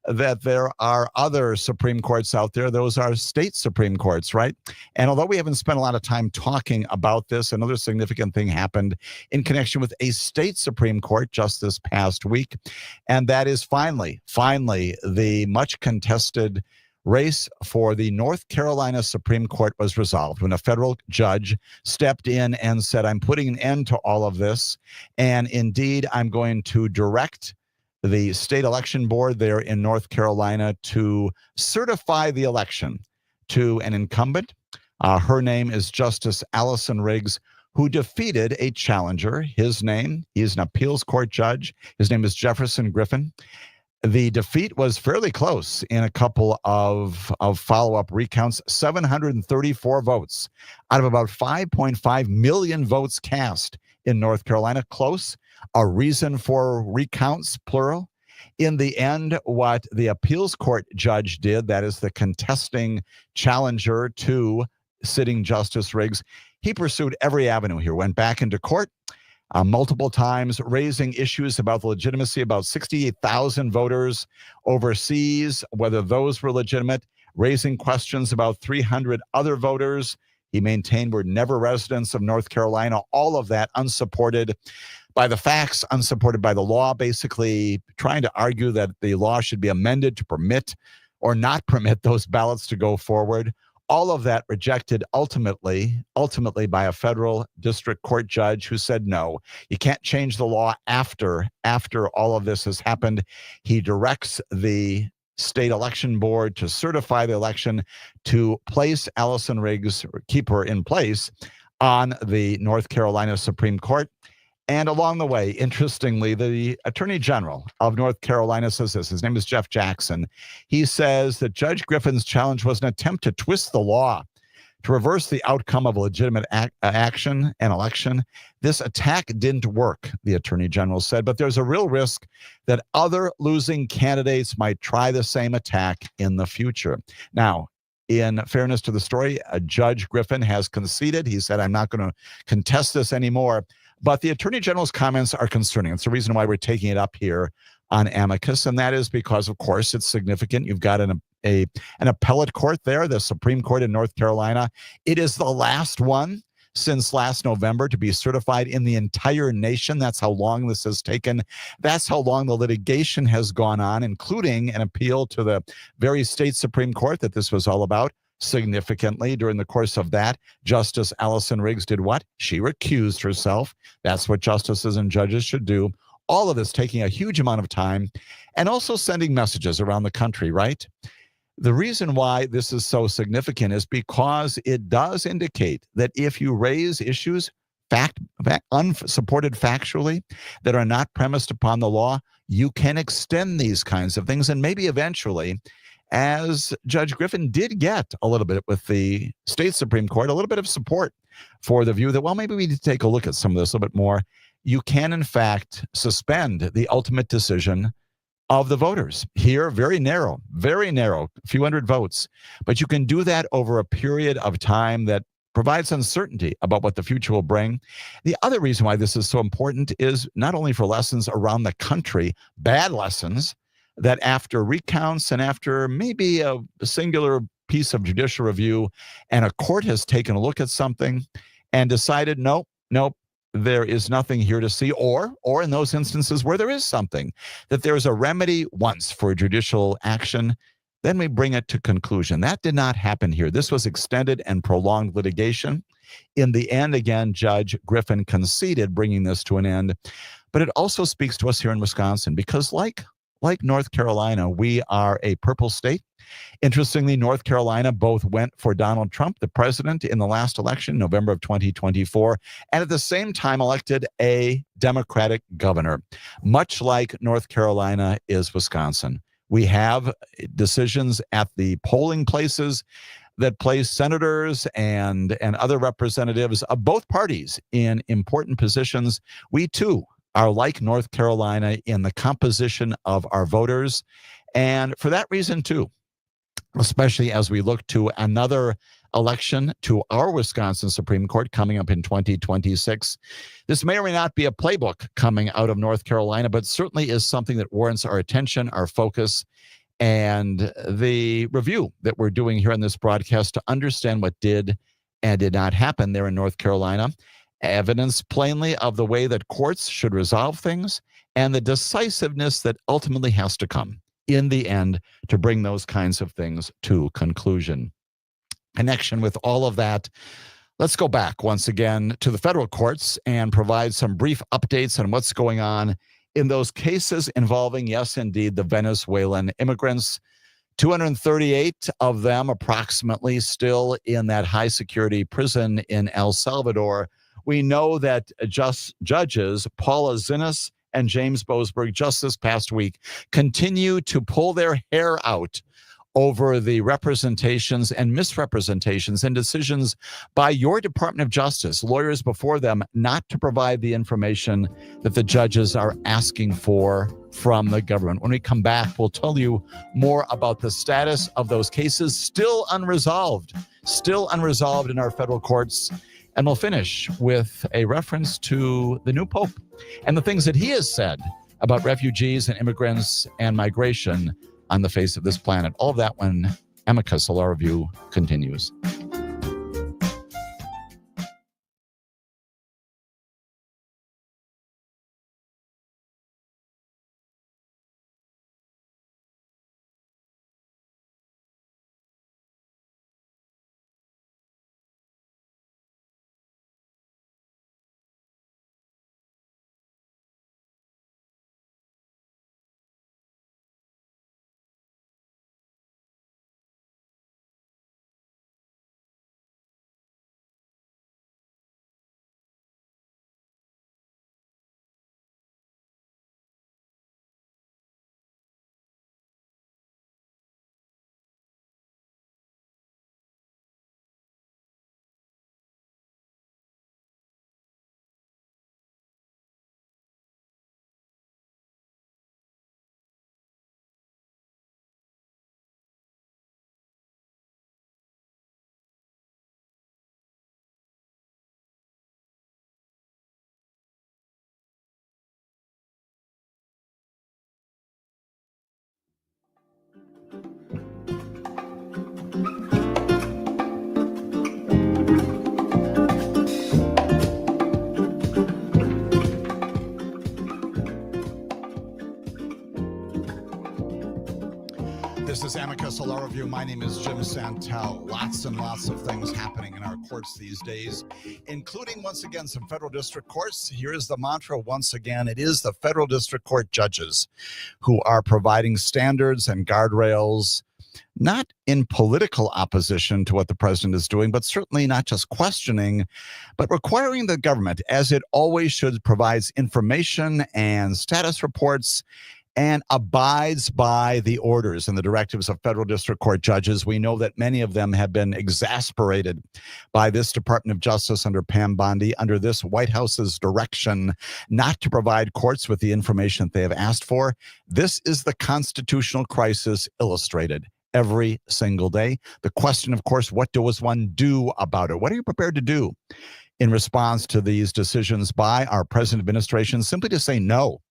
that there are other Supreme Courts out there. Those are state Supreme Courts, right? And although we haven't spent a lot of time talking about this, another significant thing happened in connection with a state Supreme Court just this past week. And that is finally, the much contested race for the North Carolina Supreme Court was resolved when a federal judge stepped in and said, I'm putting an end to all of this. And indeed, I'm going to direct the state election board there in North Carolina to certify the election to an incumbent. Her name is Justice Allison Riggs, who defeated a challenger. He's an appeals court judge. His name is Jefferson Griffin. The defeat was fairly close in a couple of follow-up recounts. 734 votes out of about 5.5 million votes cast in North Carolina. Close. A reason for recounts, plural. In the end, what the appeals court judge did, that is the contesting challenger to sitting Justice Riggs, he pursued every avenue here, went back into court multiple times, raising issues about the legitimacy, about 68,000 voters overseas, whether those were legitimate, raising questions about 300 other voters he maintained were never residents of North Carolina. All of that unsupported by the facts, unsupported by the law, basically trying to argue that the law should be amended to permit or not permit those ballots to go forward. All of that rejected ultimately by a federal district court judge who said, no, you can't change the law after all of this has happened. He directs the state election board to certify the election, to place Allison Riggs, or keep her in place on the North Carolina Supreme Court. And along the way, interestingly, the Attorney General of North Carolina says this. His name is Jeff Jackson. He says that Judge Griffin's challenge was an attempt to twist the law to reverse the outcome of a legitimate action and election. This attack didn't work, the Attorney General said, but there's a real risk that other losing candidates might try the same attack in the future. Now, in fairness to the story, Judge Griffin has conceded. He said, I'm not going to contest this anymore. But the Attorney General's comments are concerning. It's the reason why we're taking it up here on Amicus, and that is because, of course, it's significant. You've got an appellate court there, the Supreme Court in North Carolina. It is the last one since last November to be certified in the entire nation. That's how long this has taken. That's how long the litigation has gone on, including an appeal to the very state Supreme Court that this was all about. Significantly, during the course of that, Justice Allison Riggs did what? She recused herself. That's what justices and judges should do. All of this taking a huge amount of time and also sending messages around the country, right? The reason why this is so significant is because it does indicate that if you raise issues unsupported factually that are not premised upon the law, you can extend these kinds of things, and maybe eventually, as Judge Griffin did get a little bit with the state Supreme Court, a little bit of support for the view that, well, maybe we need to take a look at some of this a little bit more. You can, in fact, suspend the ultimate decision of the voters. Here, very narrow, a few hundred votes. But you can do that over a period of time that provides uncertainty about what the future will bring. The other reason why this is so important is not only for lessons around the country, bad lessons, that after recounts and after maybe a singular piece of judicial review and a court has taken a look at something and decided, nope, there is nothing here to see, or in those instances where there is something, that there is a remedy once for judicial action, then we bring it to conclusion. That did not happen here. This was extended and prolonged litigation. In the end, again, Judge Griffin conceded bringing this to an end. But it also speaks to us here in Wisconsin because like North Carolina, we are a purple state. Interestingly, North Carolina both went for Donald Trump, the president, in the last election, November of 2024, and at the same time elected a Democratic governor. Much like North Carolina is Wisconsin. We have decisions at the polling places that place senators and other representatives of both parties in important positions. We, too, are like North Carolina in the composition of our voters. And for that reason, too, especially as we look to another election to our Wisconsin Supreme Court coming up in 2026, this may or may not be a playbook coming out of North Carolina, but certainly is something that warrants our attention, our focus, and the review that we're doing here on this broadcast to understand what did and did not happen there in North Carolina. Evidence plainly of the way that courts should resolve things and the decisiveness that ultimately has to come in the end to bring those kinds of things to conclusion. Connection with all of that, let's go back once again to the federal courts and provide some brief updates on what's going on in those cases involving, yes, indeed, the Venezuelan immigrants. 238 of them approximately still in that high security prison in El Salvador. We know that judges Paula Zinnes and James Boasberg just this past week continue to pull their hair out over the representations and misrepresentations and decisions by your Department of Justice, lawyers before them, not to provide the information that the judges are asking for from the government. When we come back, we'll tell you more about the status of those cases still unresolved in our federal courts. And we'll finish with a reference to the new Pope and the things that he has said about refugees and immigrants and migration on the face of this planet. All of that when Amicus, a law review, continues. Review. My name is Jim Santelle. Lots and lots of things happening in our courts these days, including, once again, some federal district courts. Here is the mantra once again. It is the federal district court judges who are providing standards and guardrails, not in political opposition to what the president is doing, but certainly not just questioning, but requiring the government, as it always should, provides information and status reports and abides by the orders and the directives of federal district court judges. We know that many of them have been exasperated by this Department of Justice under Pam Bondi, under this White House's direction not to provide courts with the information that they have asked for. This is the constitutional crisis illustrated every single day. The question, of course, what does one do about it? What are you prepared to do in response to these decisions by our present administration? Simply to say no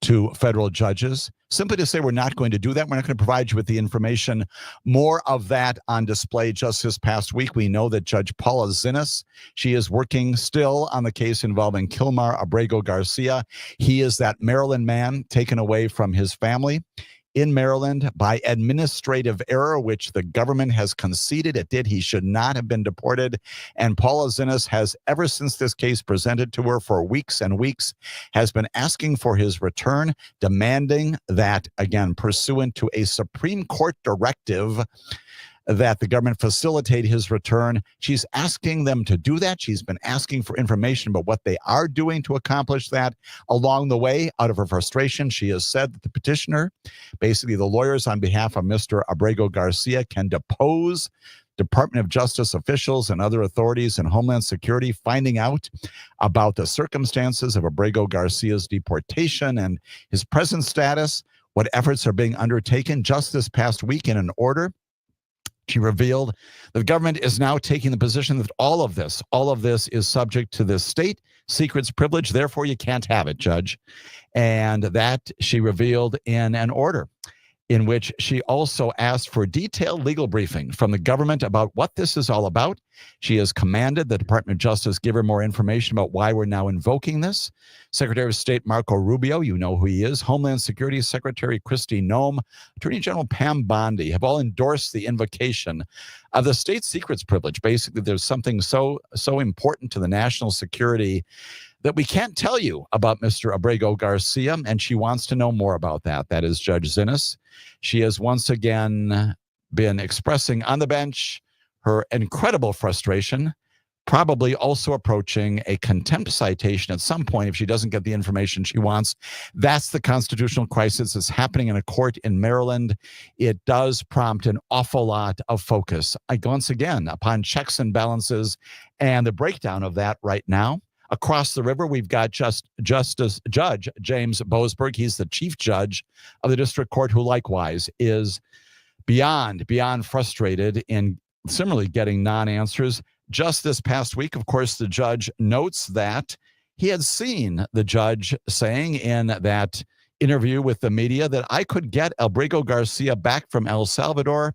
to federal judges, simply to say we're not going to do that. We're not going to provide you with the information. More of that on display just this past week. We know that Judge Paula Zinnes, she is working still on the case involving Kilmar Abrego Garcia. He is that Maryland man taken away from his family in Maryland by administrative error, which the government has conceded it did. He should not have been deported. And Paula Zinnes has, ever since this case presented to her for weeks and weeks, has been asking for his return, demanding that, again, pursuant to a Supreme Court directive, that the government facilitate his return. She's asking them to do that. She's been asking for information about what they are doing to accomplish that. Along the way, out of her frustration, she has said that the petitioner, basically the lawyers on behalf of Mr. Abrego Garcia, can depose Department of Justice officials and other authorities in Homeland Security, finding out about the circumstances of Abrego Garcia's deportation and his present status, what efforts are being undertaken. Just this past week, in an order, she revealed the government is now taking the position that all of this is subject to this state secrets privilege. Therefore, you can't have it, Judge. And that she revealed in an order in which she also asked for detailed legal briefing from the government about what this is all about. She has commanded the Department of Justice give her more information about why we're now invoking this. Secretary of State Marco Rubio, you know who he is, Homeland Security Secretary Kristi Noem, Attorney General Pam Bondi have all endorsed the invocation of the state secrets privilege. Basically, there's something so important to the national security that we can't tell you about Mr. Abrego Garcia, and she wants to know more about that. That is Judge Zinnes. She has once again been expressing on the bench her incredible frustration, probably also approaching a contempt citation at some point if she doesn't get the information she wants. That's the constitutional crisis that's happening in a court in Maryland. It does prompt an awful lot of focus, once again, upon checks and balances, and the breakdown of that right now. Across the river, we've got Judge James Boasberg. He's the chief judge of the district court, who likewise is beyond frustrated in similarly getting non-answers. Just this past week, of course, the judge notes that he had seen the judge saying in that interview with the media that I could get Abrego Garcia back from El Salvador,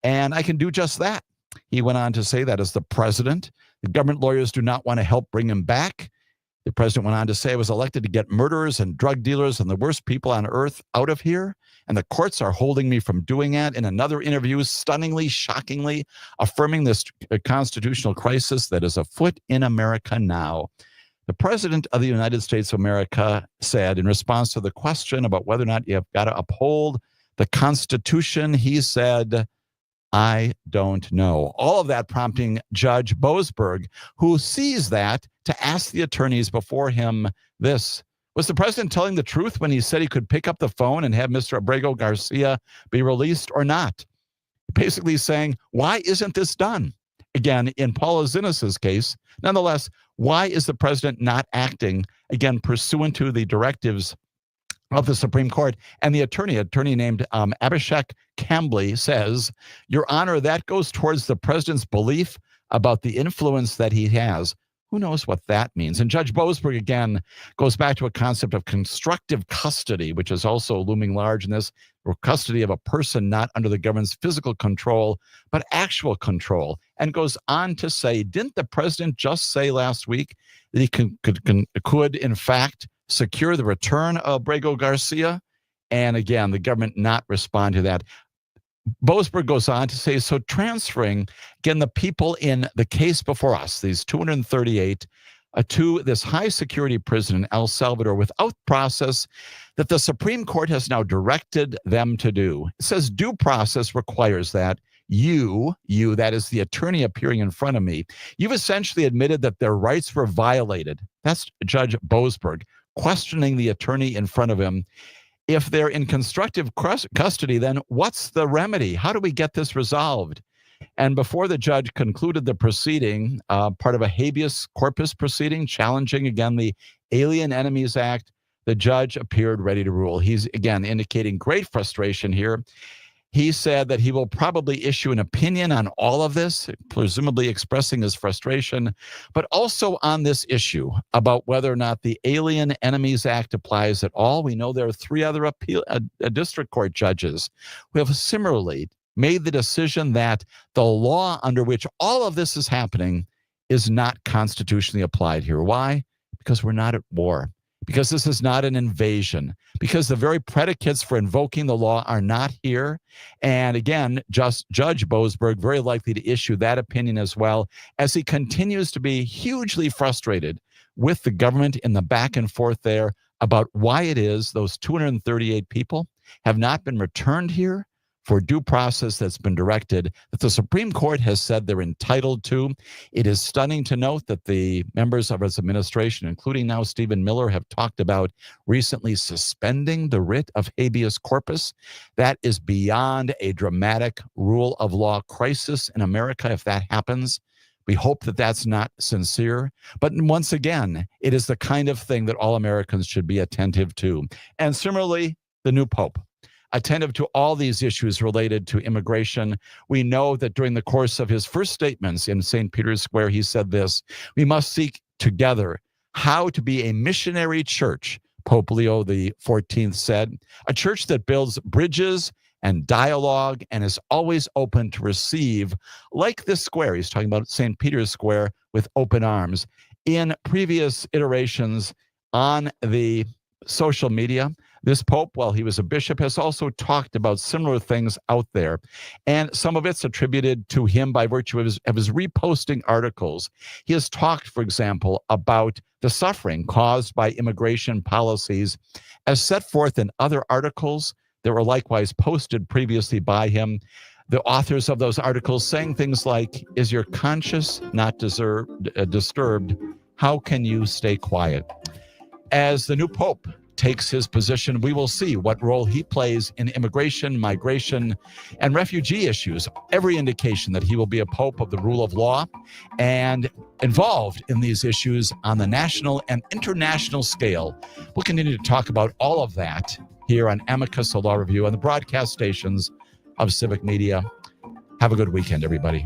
and I can do just that. He went on to say that as the president, the government lawyers do not want to help bring him back. The president went on to say, I was elected to get murderers and drug dealers and the worst people on earth out of here, and the courts are holding me from doing that. In another interview, stunningly, shockingly, affirming this constitutional crisis that is afoot in America now. The president of the United States of America said, in response to the question about whether or not you have got to uphold the Constitution, he said, I don't know. All of that prompting Judge Boasberg, who sees that, to ask the attorneys before him this. Was the president telling the truth when he said he could pick up the phone and have Mr. Abrego Garcia be released or not? Basically saying, why isn't this done? Again, in Paula Zinnes's case, nonetheless, why is the president not acting, again, pursuant to the directives of the Supreme Court? And the attorney named Abhishek Kambli says, Your Honor, that goes towards the president's belief about the influence that he has. Who knows what that means? And Judge Boasberg, again, goes back to a concept of constructive custody, which is also looming large in this, or custody of a person not under the government's physical control, but actual control, and goes on to say, didn't the president just say last week that he could in fact, secure the return of Abrego Garcia? And again, the government not respond to that. Boasberg goes on to say, so transferring, again, the people in the case before us, these 238, to this high security prison in El Salvador without process that the Supreme Court has now directed them to do. It says due process requires that you, that is the attorney appearing in front of me, you've essentially admitted that their rights were violated. That's Judge Boasberg questioning the attorney in front of him. If they're in constructive custody, then what's the remedy? How do we get this resolved? And before the judge concluded the proceeding, part of a habeas corpus proceeding, challenging again the Alien Enemies Act, the judge appeared ready to rule. He's again indicating great frustration here. He said that he will probably issue an opinion on all of this, presumably expressing his frustration, but also on this issue about whether or not the Alien Enemies Act applies at all. We know there are 3 other district court judges who have similarly made the decision that the law under which all of this is happening is not constitutionally applied here. Why? Because we're not at war. Because this is not an invasion, because the very predicates for invoking the law are not here. And again, Judge Boasberg very likely to issue that opinion as well, as he continues to be hugely frustrated with the government in the back and forth there about why it is those 238 people have not been returned here for due process that's been directed, that the Supreme Court has said they're entitled to. It is stunning to note that the members of his administration, including now Stephen Miller, have talked about recently suspending the writ of habeas corpus. That is beyond a dramatic rule of law crisis in America if that happens. We hope that that's not sincere. But once again, it is the kind of thing that all Americans should be attentive to. And similarly, the new Pope, attentive to all these issues related to immigration. We know that during the course of his first statements in St. Peter's Square, he said this: we must seek together how to be a missionary church, Pope Leo XIV said, a church that builds bridges and dialogue and is always open to receive, like this square. He's talking about St. Peter's Square with open arms. In previous iterations on the social media, this Pope, while he was a bishop, has also talked about similar things out there. And some of it's attributed to him by virtue of his reposting articles. He has talked, for example, about the suffering caused by immigration policies as set forth in other articles that were likewise posted previously by him. The authors of those articles saying things like, is your conscience not disturbed? How can you stay quiet? As the new Pope takes his position, we will see what role he plays in immigration, migration, and refugee issues. Every indication that he will be a pope of the rule of law and involved in these issues on the national and international scale. We'll continue to talk about all of that here on Amicus, a law review, on the broadcast stations of Civic Media. Have a good weekend, everybody.